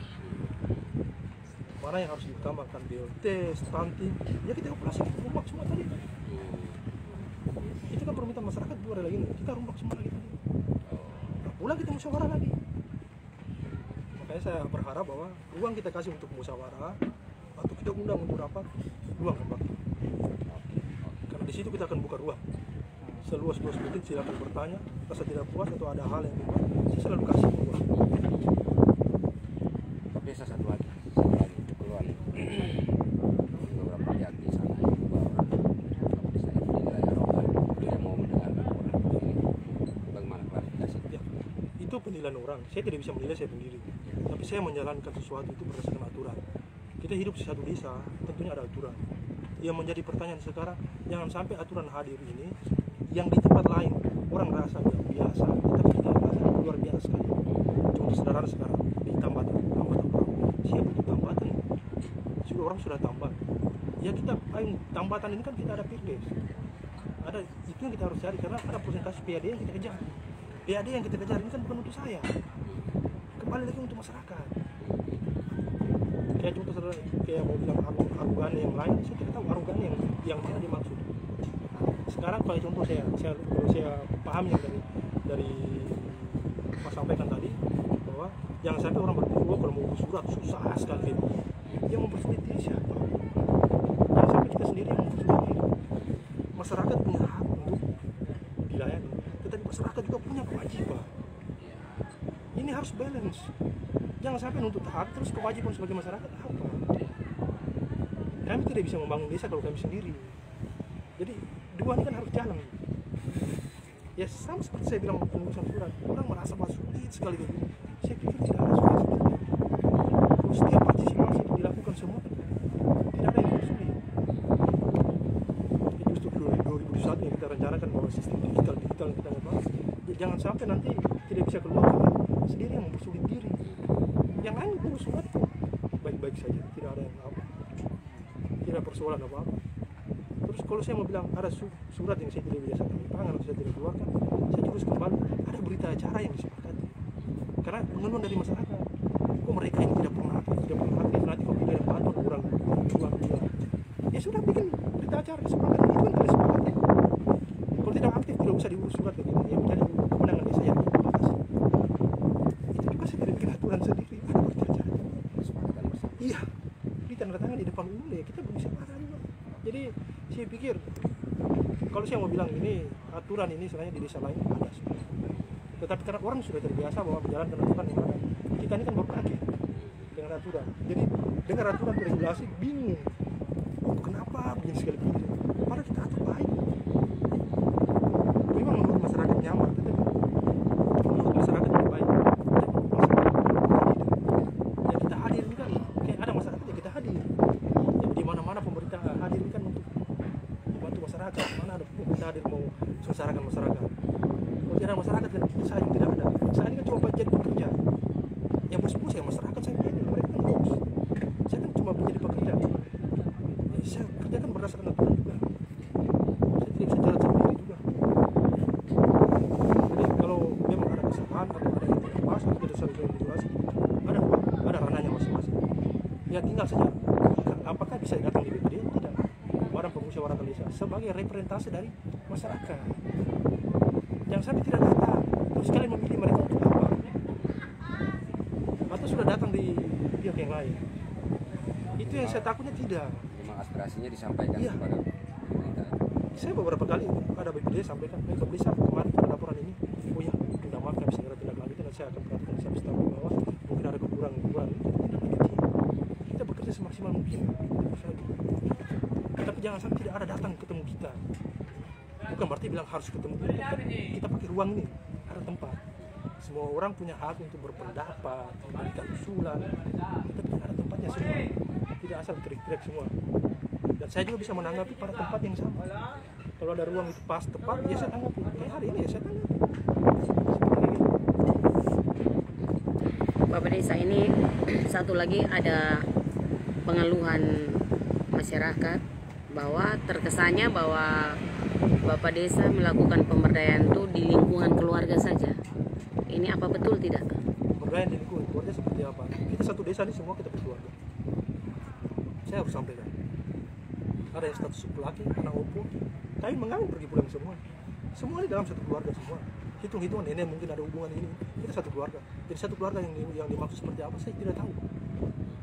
Mana yang harus ditambahkan, BLT, stunting, ya kita operasi rombak semua tadi. Itu kan permintaan masyarakat 2 hari lagi, kita rombak semua lagi tadi. Nah, pulang kita musyawarah lagi. Makanya saya berharap bahwa ruang kita kasih untuk musyawarah atau kita undang untuk rapat, ruang rapat. Karena di situ kita akan buka ruang. Seluas-luas mungkin silakan bertanya, rasa tidak puas atau ada hal yang memang saya selalu kasih ruang. Desa satu lagi keluhan beberapa pihak di sana itu bahwa desa itu dinilai arogan, tidak mau mendengarkan orang. Bagaimana klarifikasi? Ya, itu penilaian orang. Saya tidak bisa menilai saya sendiri, tapi saya menjalankan sesuatu itu berdasarkan aturan. Kita hidup di satu desa, tentunya ada aturan. Yang menjadi pertanyaan sekarang, jangan sampai aturan hadir ini yang di tempat lain orang rasa biasa, tetapi kita rasa luar biasa sekali. Contoh sederhana sekarang di tambatan siapa itu tambatan? Sudah orang sudah tambat. Ya kita tambatan ini kan kita ada PIRDES. Ada itu yang kita harus cari karena ada persentase PAD yang kita kejar. PAD yang kita kejar ini kan bukan untuk saya. Kembali lagi untuk masyarakat. Kayak contoh sederhana, kayak mau bilang arugane yang lain, saya tidak tahu arugane yang mana dimaksud. Sekarang kalau contoh saya paham yang dari Mas sampaikan tadi bahwa jangan sampai orang berpikir kalau mau surat susah sekali. Yang mempersulit diri siapa? Jangan sampai kita sendiri yang mempersulit diri. Masyarakat punya hak untuk dilayani, tetapi masyarakat juga punya kewajiban. Ini harus balance. Jangan sampai nuntut hak terus kewajiban sebagai masyarakat apa? Kami tidak bisa membangun desa kalau kami sendiri. Jadi dua ini kan harus jalan. Ya sama seperti saya bilang penulisan surat, orang merasa bahwa sulit sekali begini. Saya pikir tidak ada sulit-sulit. Kalau setiap partisipasi itu dilakukan semua, tidak ada yang sulit. Ya, justru 2021 yang kita rencanakan bahwa sistem digital yang kita bahas, ya, jangan sampai nanti tidak bisa keluar karena sendiri yang mempersulit diri. Yang lain itu surat baik-baik saja, tidak ada yang apa, tidak persoalan apa-apa. Terus kalau saya mau bilang ada surat yang saya tidak biasa kami tangan atau saya tidak keluarkan, saya terus kembali ada berita acara yang disepakati. Karena pengeluhan dari masyarakat, kok mereka yang tidak pernah aktif nanti kalau tidak ada bantuan kurang uang. Ya sudah bikin berita acara disepakati, itu kan tidak sepakati. Kalau tidak aktif tidak usah diurus surat kayak gini, yang menjadi kemenangan desa yang dibatasi. Itu juga saya tidak bikin aturan sendiri, ada berita acara. Kesepakatan bersama. Iya, ditandatangan di depan umum ya kita bisa marah juga. Jadi saya pikir kalau saya mau bilang ini aturan ini sebenarnya di desa lain ada semua. Tetapi karena orang sudah terbiasa bahwa menjalankan aturan yang ada, kita ini kan baru kaget dengan aturan. Jadi dengar aturan regulasi bingung. Oh, kenapa begini sekali begini? Padahal kita atur baik. Memang menurut masyarakat nyaman, tetapi menurut masyarakat yang baik. Tapi masyarakat tidak. Ya kita hadir ini kan kayak ada masyarakat yang kita hadir. Ya, di mana-mana pemerintah hadir ini kan untuk sengsarakan masyarakat. Kalau tidak ada masyarakat kan saya yang tidak ada. Saya ini kan cuma jadi pekerja. Yang bos-bos ya masyarakat, saya ini mereka kan bos. Saya kan cuma menjadi pekerja. Ya, saya kerja kan berdasarkan aturan juga. Saya tidak bisa jalan sendiri juga. Jadi kalau memang ada kesalahan atau ada yang tidak pas atau tidak sesuai dengan regulasi, ada ranahnya masing-masing. Ya tinggal saja apakah bisa datang di DPD? Tidak. Badan Permusyawaratan Desa sebagai representasi dari masyarakat. Yang sampai tidak datang, terus kalian memilih mereka untuk apa? Atau sudah datang di pihak yang lain? Itu yang saya takutnya tidak. Memang aspirasinya disampaikan Iya. kepada pemerintah. Saya beberapa kali ada BPD sampaikan, bisa kemarin pada laporan ini, oh ya, minta maaf kami segera tindak lanjut dan saya akan perhatikan sampai tahun bawah mungkin ada kekurangan. Kita bekerja semaksimal mungkin. Tapi jangan sampai tidak ada datang ketemu kita. Bukan berarti bilang harus ketemu kita pakai ruang ini, ada tempat. Semua orang punya hak untuk berpendapat, memberikan usulan, tapi ada tempatnya semua. Tidak asal teriak-teriak semua. Dan saya juga bisa menanggapi pada tempat yang sama. Kalau ada ruang itu pas tepat, ya saya tanggapi. Kayak hari ini ya saya tanggapi. Seperti itu. Bapak Desa, ini satu lagi ada pengeluhan masyarakat bahwa terkesannya bahwa Bapak Desa melakukan pemberdayaan itu di lingkungan keluarga saja. Ini apa betul tidak? Pemberdayaan di lingkungan keluarga seperti apa? Kita satu desa ini semua kita berkeluarga. Saya harus sampaikan. Ada yang status suku laki, anak opo, tapi mengawin pergi pulang semua. Semua ini dalam satu keluarga semua. Hitung-hitungan nenek mungkin ada hubungan ini. Kita satu keluarga. Jadi satu keluarga yang dimaksud seperti apa saya tidak tahu.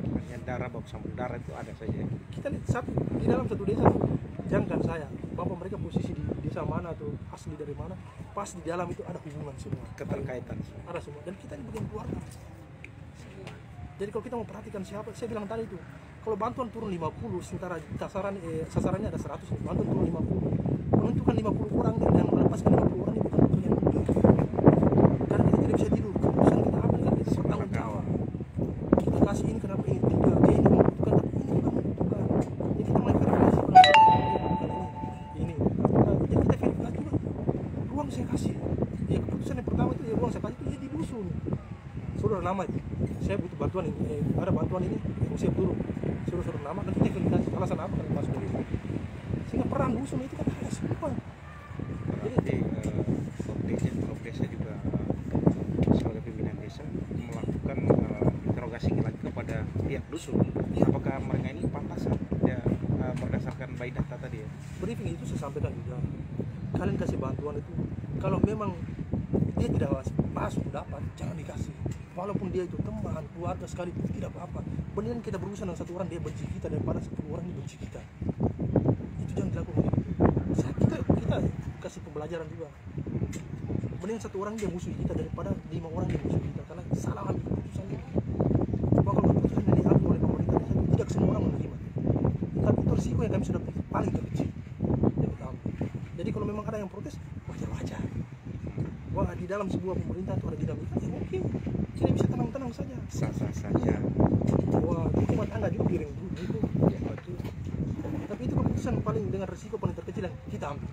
Hanya darah baku sambung darah itu ada saja. Kita lihat di dalam satu desa, jangankan saya, bapak mereka posisi di desa mana atau asli dari mana, pas di dalam itu ada hubungan semua, Keterkaitan. ada semua, dan kita ini bagian keluarga. Jadi kalau kita mau perhatikan siapa, saya bilang tadi itu, kalau bantuan turun 50, sementara sasarannya ada 100, bantuan turun 50, menentukan 50 orang dan melepaskan 50 orang itu bukan pekerjaan mudah. Karena kita tidak bisa tidur, keputusan kita ambil kan kita bertanggung jawab. Kita kasih ini kenapa ini tidak, ini membutuhkan, tapi ini bukan membutuhkan. Jadi kita mulai verifikasi ini. Jadi kita verifikasi juga, ruang saya kasih. Ya keputusan yang pertama itu ya ruang saya kasih itu ya di dusun. Suruh nama itu, saya butuh bantuan ini, ada bantuan ini, yang siap dulu. Suruh nama, nanti kita verifikasi alasan apa kalian masuk dari itu. Sehingga peran dusun itu kan ada semua. Jadi Prof Desa juga sebagai pimpinan desa melakukan interogasi lagi kepada pihak dusun. Apakah mereka ini pantas ya, berdasarkan by data tadi ya? Briefing itu saya sampaikan juga. Kalian kasih bantuan itu, kalau memang dia tidak masuk dapat, jangan dikasih. Walaupun dia itu teman, keluarga sekali, tidak apa-apa. Beneran kita berurusan dengan satu orang dia benci kita daripada 10 orang dia benci kita. Itu jangan dilakukan. Kita kasih pembelajaran juga. Mending satu orang dia musuh kita daripada 5 orang dia musuh kita, karena salah ambil keputusan ini. Bahwa kalau keputusan yang diambil oleh pemerintah desa tidak semua orang menerima. Tapi itu risiko yang kami sudah paling terkecil. Jadi kalau memang ada yang protes, wajar-wajar. Wah, di dalam sebuah pemerintah itu ada dinamika, ya oke. Kita bisa tenang-tenang saja. Sah-sah saja. Wah, itu cuma tangga juga piring dulu itu. Ya, betul. Tapi itu keputusan paling dengan risiko paling terkecil yang kita ambil.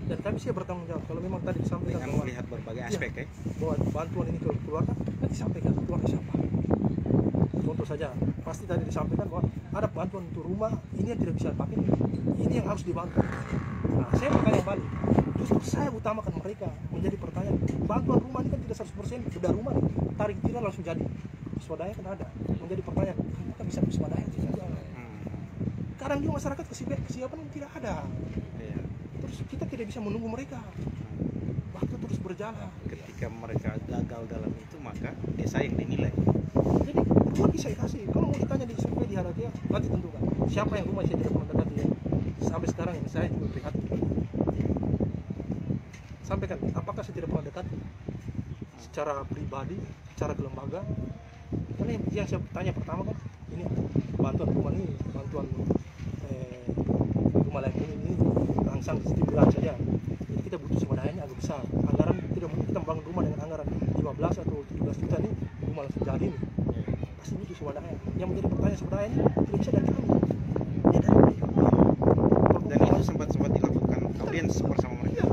Dan kami siap bertanggung jawab. Kalau memang tadi disampaikan Dengan bahwa, melihat berbagai aspek ya. bahwa bantuan ini ke keluarga, nanti sampaikan keluarga siapa. Contoh saja, pasti tadi disampaikan bahwa ada bantuan untuk rumah, ini yang tidak bisa pakai, ini yang harus dibantu. Nah, saya bertanya balik, justru saya utamakan mereka menjadi pertanyaan, bantuan rumah ini kan tidak 100% beda rumah, tarik tiran langsung jadi. Swadaya kan ada, menjadi pertanyaan, apakah bisa swadaya tidak ada? Kadang juga masyarakat kesiapan yang tidak ada. Iya. Terus kita tidak bisa menunggu mereka. Waktu terus berjalan. Ketika mereka gagal dalam itu, maka desa yang dinilai. Jadi rumah bisa kasih. Kalau mau ditanya di survei di Haratia, nanti tentukan siapa yang rumah saya tidak pernah dekati ya. Sampai sekarang ini saya juga prihatin. Sampaikan, apakah saya tidak pernah dekati secara pribadi, secara kelembagaan? Karena yang saya tanya pertama kan, ini bantuan rumah ini, bantuan rumah lain ini rangsang di bulan saja. Jadi kita butuh swadayanya agak besar. Anggaran tidak mungkin kita membangun rumah dengan anggaran 15 atau 17 juta ini rumah langsung jadi nih. Pasti butuh swadaya. Yang menjadi pertanyaan swadaya ini tidak bisa dari kami. Ya dari Dan itu sempat dilakukan audiens bersama mereka.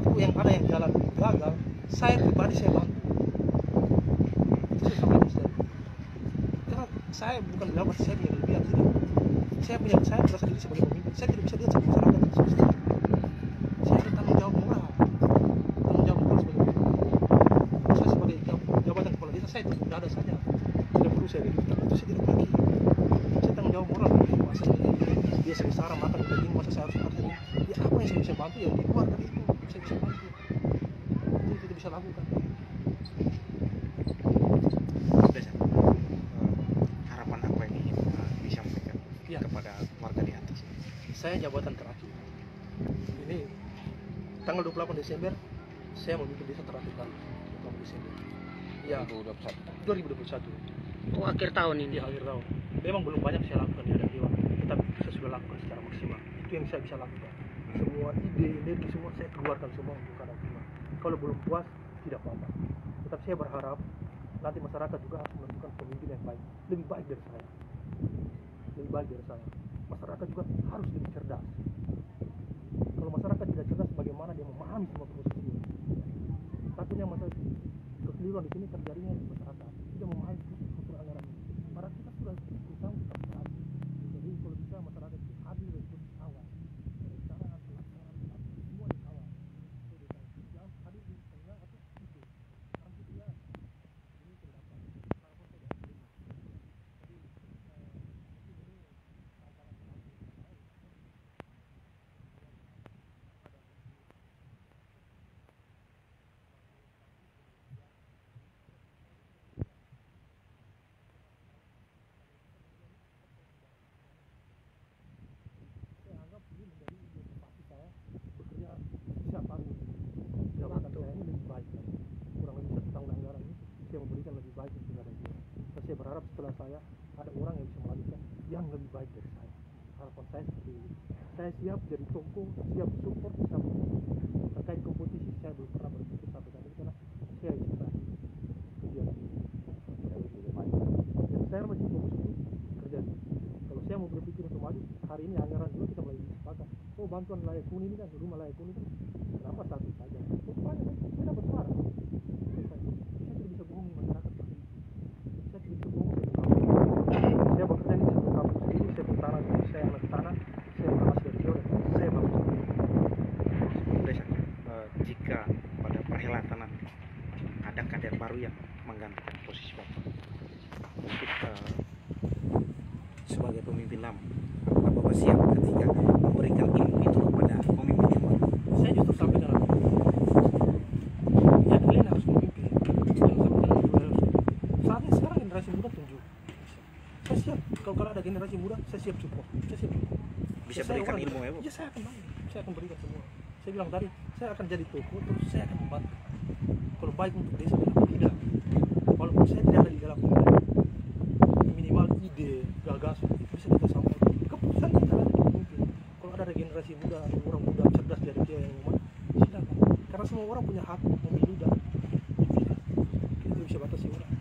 waktu yang ada yang jalan gagal, saya pribadi saya bantu. Itu saya sampaikan tadi. Karena saya bukan bilang saya punya kelebihan, tidak. Saya merasa diri sebagai pemimpin. Saya tidak bisa lihat sama masyarakat yang susah. Saya ada tanggung jawab moral sebagai pemimpin. Saya sebagai jabatan kepala desa, saya tidak ada saja. Tidak perlu saya diminta, itu saya tidak lagi. Saya tanggung jawab moral. Masa dia sengsara makan kita gini, masa saya harus makan ini? Ya apa yang saya bisa bantu ya di luar dari itu saya bisa bantu. Itu tidak bisa lakukan. Desa, harapan apa yang ingin disampaikan Ya. kepada warga di atas? Saya jabatan terakhir. Ini tanggal 28 Desember saya memimpin desa terakhir kali. 28 Desember. Ya, 2021. Oh, akhir tahun ini. Di akhir tahun. Memang belum banyak saya lakukan di hadapan dewan, tetapi saya sudah lakukan secara maksimal. Itu yang saya bisa lakukan. Semua ide, energi semua saya keluarkan semua untuk hadapan dewan. Kalau belum puas, tidak apa-apa. Tetapi saya berharap nanti masyarakat juga harus menentukan pemimpin yang baik, lebih baik dari saya. Lebih baik dari saya. Masyarakat juga harus lebih cerdas. Kalau masyarakat tidak cerdas, bagaimana dia memahami semua proses ini? Takutnya masalah kekeliruan di sini terjadinya di masyarakat tidak memahami struktur anggaran. Para kita sudah berusaha untuk taat. Jadi kalau bisa masyarakat itu hadir dari awal. Perencanaan, pelaksanaan, semua di awal. Jadi jangan hadir di tengah atau itu. Nanti dia ini pendapat. Walaupun saya tidak terima. Jadi mungkin ini tantangan terakhir saya. Saya anggap ini menjadi motivasi saya bekerja siap tahun jabatan saya ini lebih baik lagi. Kurang lebih 1 tahun anggaran ini saya memberikan lebih baik untuk negara ini. Dan saya berharap setelah saya ada orang yang bisa melanjutkan yang lebih baik dari saya. Harapan saya seperti ini. Saya siap jadi tokoh, siap support, siap terkait kompetisi. Saya belum pernah berpikir sampai saat ini karena saya cinta kegiatan ini. Yang saya masih fokus ini kerja. Kalau saya mau berpikir untuk maju, hari ini anggaran dulu kita mulai sepakat. Oh, bantuan layak huni ini kan, rumah layak huni kan, kenapa satu saja? Oh, banyak kan, saya dapat suara. Saya tidak bisa bohongi masyarakat seperti itu. Saya tidak bisa bohongi saya bekerja di satu kampung sendiri, saya bertanah, saya anak tanah, saya bertanah dari jauh, saya bagus. Desa, jika pada perhelatan nanti ada kader baru yang menggantikan posisi Bapak, mungkin sebagai pemimpin lama, apakah Bapak siap ketika memberikan ilmu itu kepada pemimpin yang baru? Saya justru sampai dalam ya kalian harus memimpin. Saatnya sekarang generasi muda tunjuk. Saya siap. Kalau ada generasi muda, saya siap support. Saya siap. Bisa Saya berikan orang- ilmu ya, Bu? Ya saya akan bantu. Saya akan berikan semua. Saya bilang tadi, saya akan jadi tokoh, terus saya akan membantu. Kalau baik untuk desa, kenapa tidak? Walaupun saya tidak ada di dalam minimal ide, gagasan, itu bisa kita sampaikan. Keputusan kita ada di pemimpin. Kalau ada generasi muda, orang muda cerdas dari dia yang memang, silakan. Karena semua orang punya hak memilih dan dipilih. Kita tidak bisa batasi orang.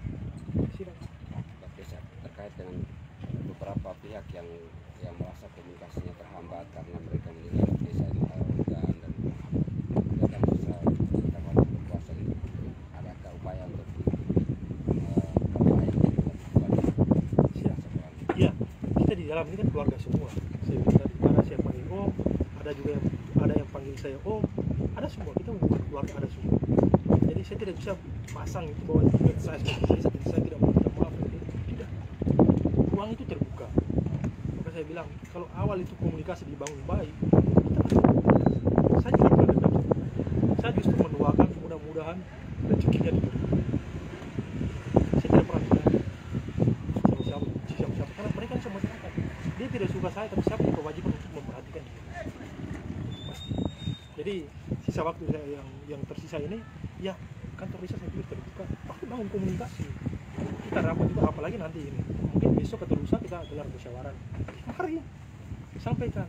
Silakan. Pak Desa, terkait dengan beberapa pihak yang merasa komunikasinya terhambat karena mereka menilai desa ini arogan dan mereka merasa ketika waktu berkuasa ini adakah upaya untuk memperbaiki dan Silakan. Iya, kita di dalam ini kan keluarga semua. Saya bilang tadi, ada saya panggil Om, ada juga yang panggil saya Om, ada semua. Kita membuat keluarga ada semua. Jadi saya tidak bisa pasang itu bahwa saya tidak mau minta maaf. Tidak. Ruang itu terbuka. Maka saya bilang kalau awal itu komunikasi dibangun baik, saya tidak pernah dendam. Saya justru mendoakan mudah-mudahan rezekinya diberi. Saya tidak pernah dendam. Siapa karena mereka sama masyarakat dia tidak suka saya tapi saya punya kewajiban untuk memperhatikan dia pasti. Jadi sisa waktu saya yang tersisa ini ya kantor desa saya pikir terbuka pasti bangun komunikasi kita rapat juga apalagi nanti ini mungkin besok atau lusa kita gelar musyawarah mari sampaikan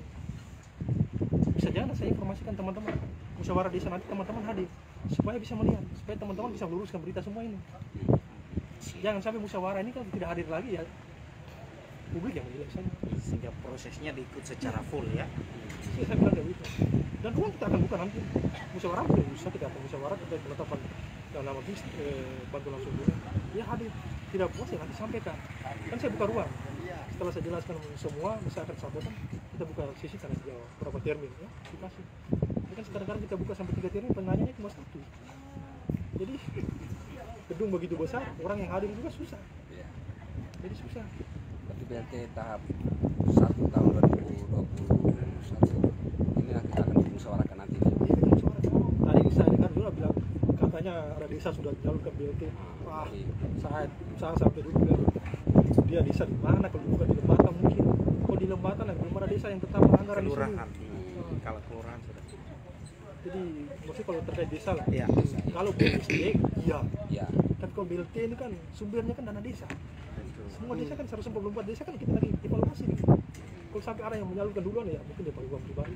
bisa jangan saya informasikan teman-teman musyawarah desa nanti teman-teman hadir supaya bisa melihat supaya teman-teman bisa meluruskan berita semua ini. Jangan sampai musyawarah ini kan tidak hadir lagi ya publik yang menilai saja Sehingga prosesnya diikut secara full ya. saya bilang kayak gitu dan ruang kita kita akan buka nanti musyawarah, boleh bisa kita akan musyawarah terkait penetapan nama bantu langsung tunai. Ya hadir, tidak puas ya nanti sampaikan. Kan saya buka ruang. Setelah saya jelaskan semua, saya akan sampaikan. Kita buka sisi tanya jawab berapa termin ya, dikasih. Ya kan sekarang kita buka sampai 3 termin, penanyanya cuma 1. Jadi gedung begitu besar, orang yang hadir juga susah. Iya. Jadi susah. Berarti BLT tahap 1 tahun 2021 ini kita akan dimusyawarahkan nanti. Iya, kan musyawarah. Tadi saya dengar juga bilang katanya ada desa sudah menyalurkan BLT. Wah, saya sampai dulu bilang, dia desa di mana? Kalau bukan di Lembata mungkin. Kalau di Lembata lah belum ada desa yang tetap anggaran di sini. Kelurahan. Kalau kelurahan sudah. Jadi maksudnya kalau terkait desa lah. Iya. Kalau BLT, iya. Ya, Kan kalau BLT ini kan sumbernya kan dana desa. Betul. Semua desa kan 144 desa kan kita lagi evaluasi nih. Kalau sampai ada yang menyalurkan duluan ya mungkin dia pakai uang pribadi.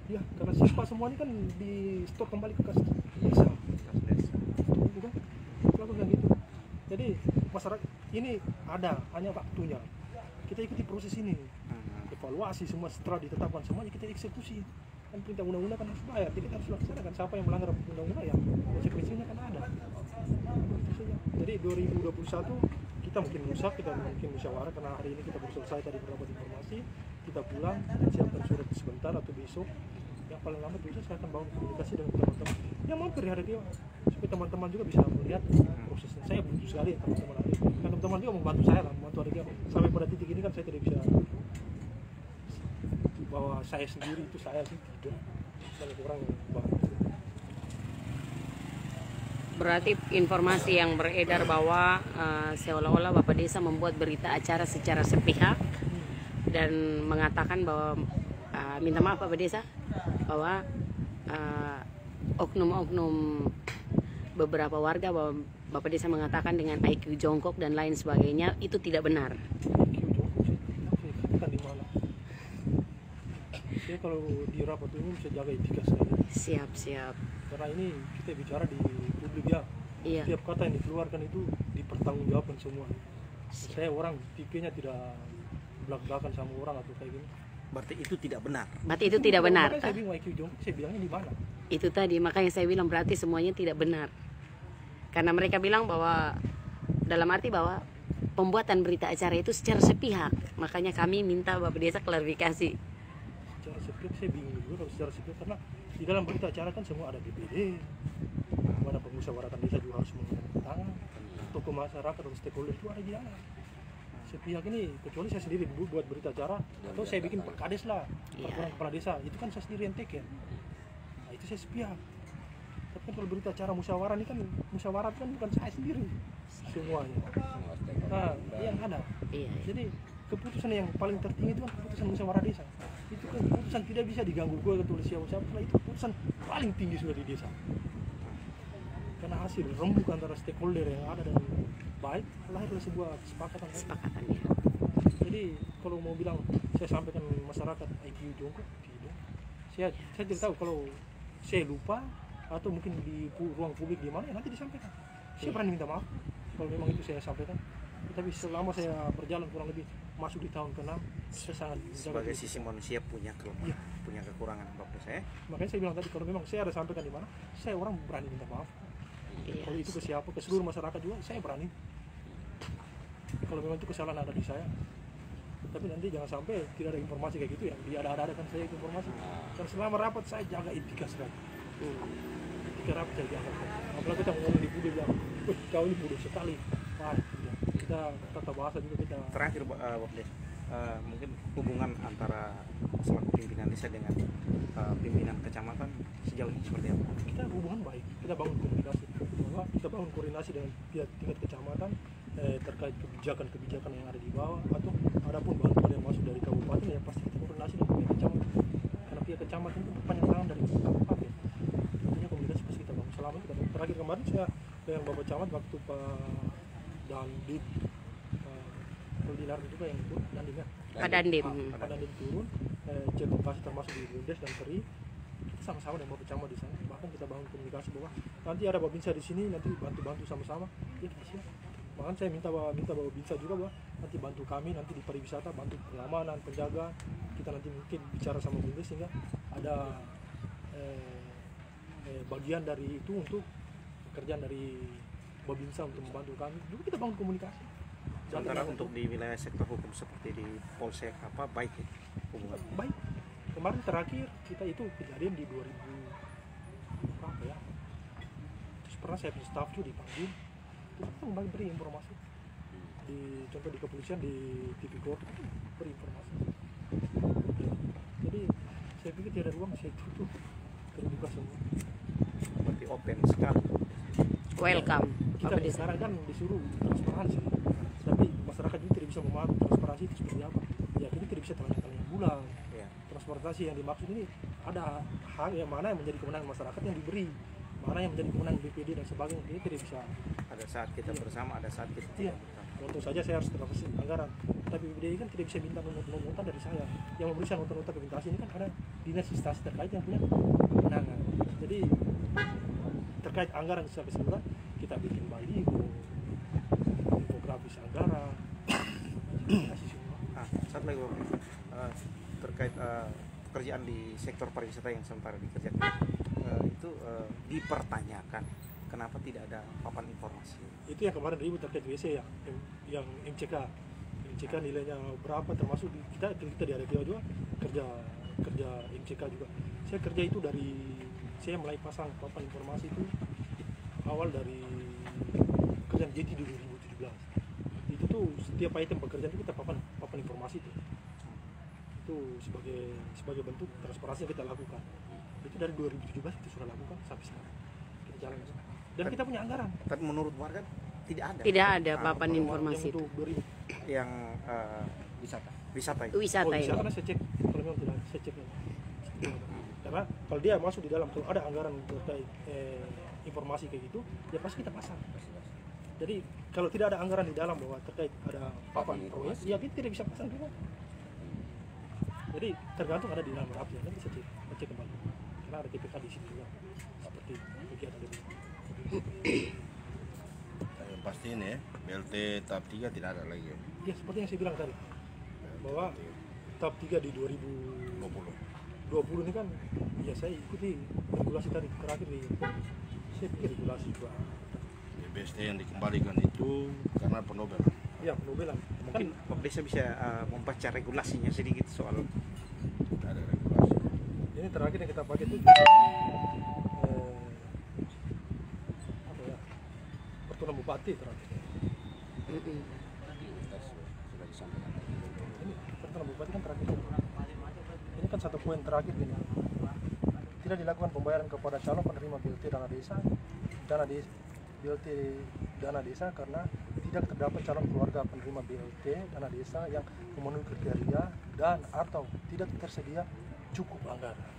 Ya, karena siswa semua ini kan di stok kembali ke kas desa. Kas desa. Bukan? Selalu kayak gitu. Jadi masyarakat ini ada hanya waktunya. Kita ikuti proses ini. Evaluasi semua setelah ditetapkan semuanya kita eksekusi. Kan perintah undang-undang kan harus bayar. Jadi kita harus laksanakan siapa yang melanggar undang-undang ya konsekuensinya kan ada. Itu saja. Jadi 2021 kita mungkin musyawarah karena hari ini kita baru selesai tadi mendapat informasi, kita pulang dan siapkan surat sebentar atau besok yang paling lambat besok saya akan bangun komunikasi dengan teman-teman yang mampir di hari dia supaya teman-teman juga bisa melihat prosesnya. Saya butuh sekali teman-teman hari ini. Dan teman-teman juga membantu saya lah, membantu hari dia sampai pada titik ini kan saya tidak bisa bahwa saya sendiri itu saya sih tidak, saya orang yang bantu. Berarti informasi yang beredar bahwa seolah-olah Bapak Desa membuat berita acara secara sepihak dan mengatakan bahwa minta maaf Bapak Desa bahwa oknum-oknum beberapa warga bahwa Bapak Desa mengatakan dengan IQ jongkok dan lain sebagainya itu tidak benar. Kan di mana? Saya kalau di rapat umum bisa jaga etika saya. Siap. Karena ini kita bicara di publik ya. Iya. Setiap kata yang dikeluarkan itu dipertanggungjawabkan semua. Saya orang tipenya tidak belak-belakan sama orang atau kayak gini. Berarti itu tidak benar. Berarti itu tidak benar. Makanya saya bingung IQ jongkok, saya bilangnya di mana? Itu tadi makanya saya bilang berarti semuanya tidak benar. Karena mereka bilang bahwa dalam arti bahwa pembuatan berita acara itu secara sepihak. Makanya kami minta Bapak Desa klarifikasi. Secara sepihak saya bingung juga kalau secara sepihak karena di dalam berita acara kan semua ada BPD, ada pemusyawaratan desa juga harus mengangkat tangan, tokoh masyarakat atau stakeholder itu ada di dalam. Sepihak ini kecuali saya sendiri buat berita acara atau saya bikin perkades lah, peraturan kepala desa itu kan saya sendiri yang take ya. Nah itu saya sepihak. Tapi kan kalau berita acara musyawarah ini kan musyawarah kan bukan saya sendiri semuanya. Nah yang ada. Iya. Jadi keputusan yang paling tertinggi itu kan keputusan musyawarah desa. Itu kan keputusan tidak bisa diganggu gue ketulis siapa karena itu keputusan paling tinggi sudah di desa. Karena hasil rembuk antara stakeholder yang ada dan baik lahirlah sebuah kesepakatan. Kesepakatannya. Jadi kalau mau bilang saya sampaikan masyarakat IQ jongkok tidak. Saya tidak tahu kalau saya lupa atau mungkin di ruang publik di mana ya nanti disampaikan. Saya berani minta maaf kalau memang itu saya sampaikan. Tapi selama saya berjalan kurang lebih masuk di tahun ke-6 saya sangat Sebagai sisi manusia punya kelemahan, punya kekurangan Bapak saya. Makanya saya bilang tadi kalau memang saya ada sampaikan di mana saya orang berani minta maaf. Iya. Kalau itu ke siapa, ke seluruh masyarakat juga saya berani. Kalau memang itu kesalahan ada di saya. Tapi nanti jangan sampai tidak ada informasi kayak gitu ya. Dia ada kan saya informasi. Dan selama rapat saya jaga etika sekali. Etika rapat saya jaga. Apalagi kita ngomong di publik bilang, "Wih, kau ini bodoh sekali." Wah, kita tata bahasa juga kita. Terakhir Bapak Des, mungkin hubungan antara selaku pimpinan desa dengan pimpinan kecamatan sejauh ini seperti apa? Kita hubungan baik, kita bangun komunikasi bahwa kita bangun koordinasi dengan pihak tingkat kecamatan terkait kebijakan yang ada di bawah atau adapun bantuan yang masuk dari kabupaten ya pasti kita koordinasi dengan pihak kecamatan karena pihak kecamatan itu panjang tangan dari kabupaten. Tentunya komunikasi pasti kita bangun selama kita terakhir kemarin saya dengan Bapak Camat waktu Pak Dandim koordinator juga yang turun Dandim ya. Pak Dandim. Pak Dandim turun cek lokasi termasuk di Bundes dan Teri. Kita sama-sama dengan Bapak Camat di sana. Bahkan kita bangun komunikasi bahwa nanti ada Bapak Binsa di sini nanti bantu-bantu sama-sama. Ya kita siap. Bahkan saya minta Bapak Binsa juga bahwa nanti bantu kami nanti di pariwisata bantu pengamanan, penjagaan. Kita nanti mungkin bicara sama Bundes sehingga ada bagian dari itu untuk pekerjaan dari Babinsa untuk membantu kami. Juga kita bangun komunikasi. Sementara untuk di wilayah sektor hukum seperti di Polsek apa baik ya hubungan? Baik. Kemarin terakhir kita itu kejadian di 2000 berapa ya? Terus pernah saya punya staff juga dipanggil. Terus kita beri informasi. Contoh di kepolisian di Tipikor beri informasi. Jadi saya pikir tidak ada ruang, saya tutup terbuka semua. Berarti open sekali. Welcome. Kita Bapak Desa. sekarang kan disuruh transparansi, tapi masyarakat juga tidak bisa memahami transparansi itu seperti apa. Ya kita tidak bisa tanya-tanya bulan. Ya. Transparansi yang dimaksud ini ada hal yang mana yang menjadi kewenangan masyarakat yang diberi, mana yang menjadi kewenangan BPD dan sebagainya. Ini tidak bisa. Ada saat kita bersama, ada saat kita Iya. tidak bersama. Contoh saja saya harus terkasih anggaran, tapi BPD kan tidak bisa minta nota dari saya. Yang memberikan nota-nota implementasi ini kan ada dinas instansi terkait yang punya kewenangan. Jadi terkait anggaran sampai sebulan kita bikin baliho, infografis anggaran, kasih semua. Satu lagi Bapak, terkait pekerjaan di sektor pariwisata yang sementara dikerjakan itu dipertanyakan kenapa tidak ada papan informasi. Itu yang kemarin ribut terkait WC ya, yang MCK nilainya berapa, termasuk kita di area juga kerja MCK juga. Saya kerja itu saya mulai pasang papan informasi itu awal dari kerjaan JT di 2017. Itu tuh setiap item pekerjaan itu kita papan informasi itu sebagai bentuk transparansi yang kita lakukan. Itu dari 2017 kita sudah lakukan sampai sekarang kita jalan. Dan kita punya anggaran. Tapi menurut warga tidak ada. Tidak ada papan informasi yang untuk 2000. Yang wisata itu. wisata bisa ini. karena saya cek, kalau memang tidak saya cek. Karena kalau dia masuk di dalam, kalau ada anggaran terkait informasi kayak gitu, ya pasti kita pasang. Jadi kalau tidak ada anggaran di dalam bahwa terkait ada papan proyek, ya kita tidak bisa pasang juga. Jadi tergantung ada di dalam berapa ya, nanti saya cek kembali. Karena ada TPK di situ juga, seperti kegiatan itu. Yang pasti ini ya, BLT tahap 3 tidak ada lagi ya. Ya seperti yang saya bilang tadi, bahwa tahap 3 di 2020 ini kan, ya saya ikuti regulasi tadi terakhir saya pikir regulasi juga. BST yang dikembalikan itu karena penobelan. Ya penobelan. Mungkin Bapak Desa bisa membaca regulasinya sedikit soal Tidak ada regulasi. Ini terakhir yang kita pakai itu apa ya, pertukaran bupati terakhir. Sudah disampaikan. Ini pertukaran bupati kan terakhir. Ini kan satu poin terakhir ini. Tidak dilakukan pembayaran kepada calon penerima BLT dana desa karena tidak terdapat calon keluarga penerima BLT dana desa yang memenuhi kriteria dan atau tidak tersedia cukup anggaran.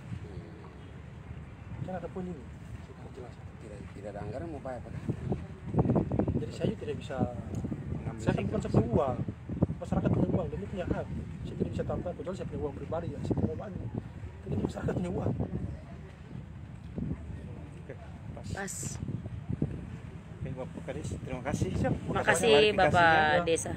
Kan ada poin ini, saya jelaskan. Tidak ada anggaran mau bayar, Pak. Jadi saya tidak bisa, saya kan bukan sepunya uang, masyarakat punya uang, dan dia punya hak. Saya tidak bisa tambah, kecuali saya punya uang pribadi ya, saya punya uang. Tapi masyarakat punya uang. Pas. Oke, Bapak Kadis, terima kasih. Siap. Terima kasih Bapak Desa.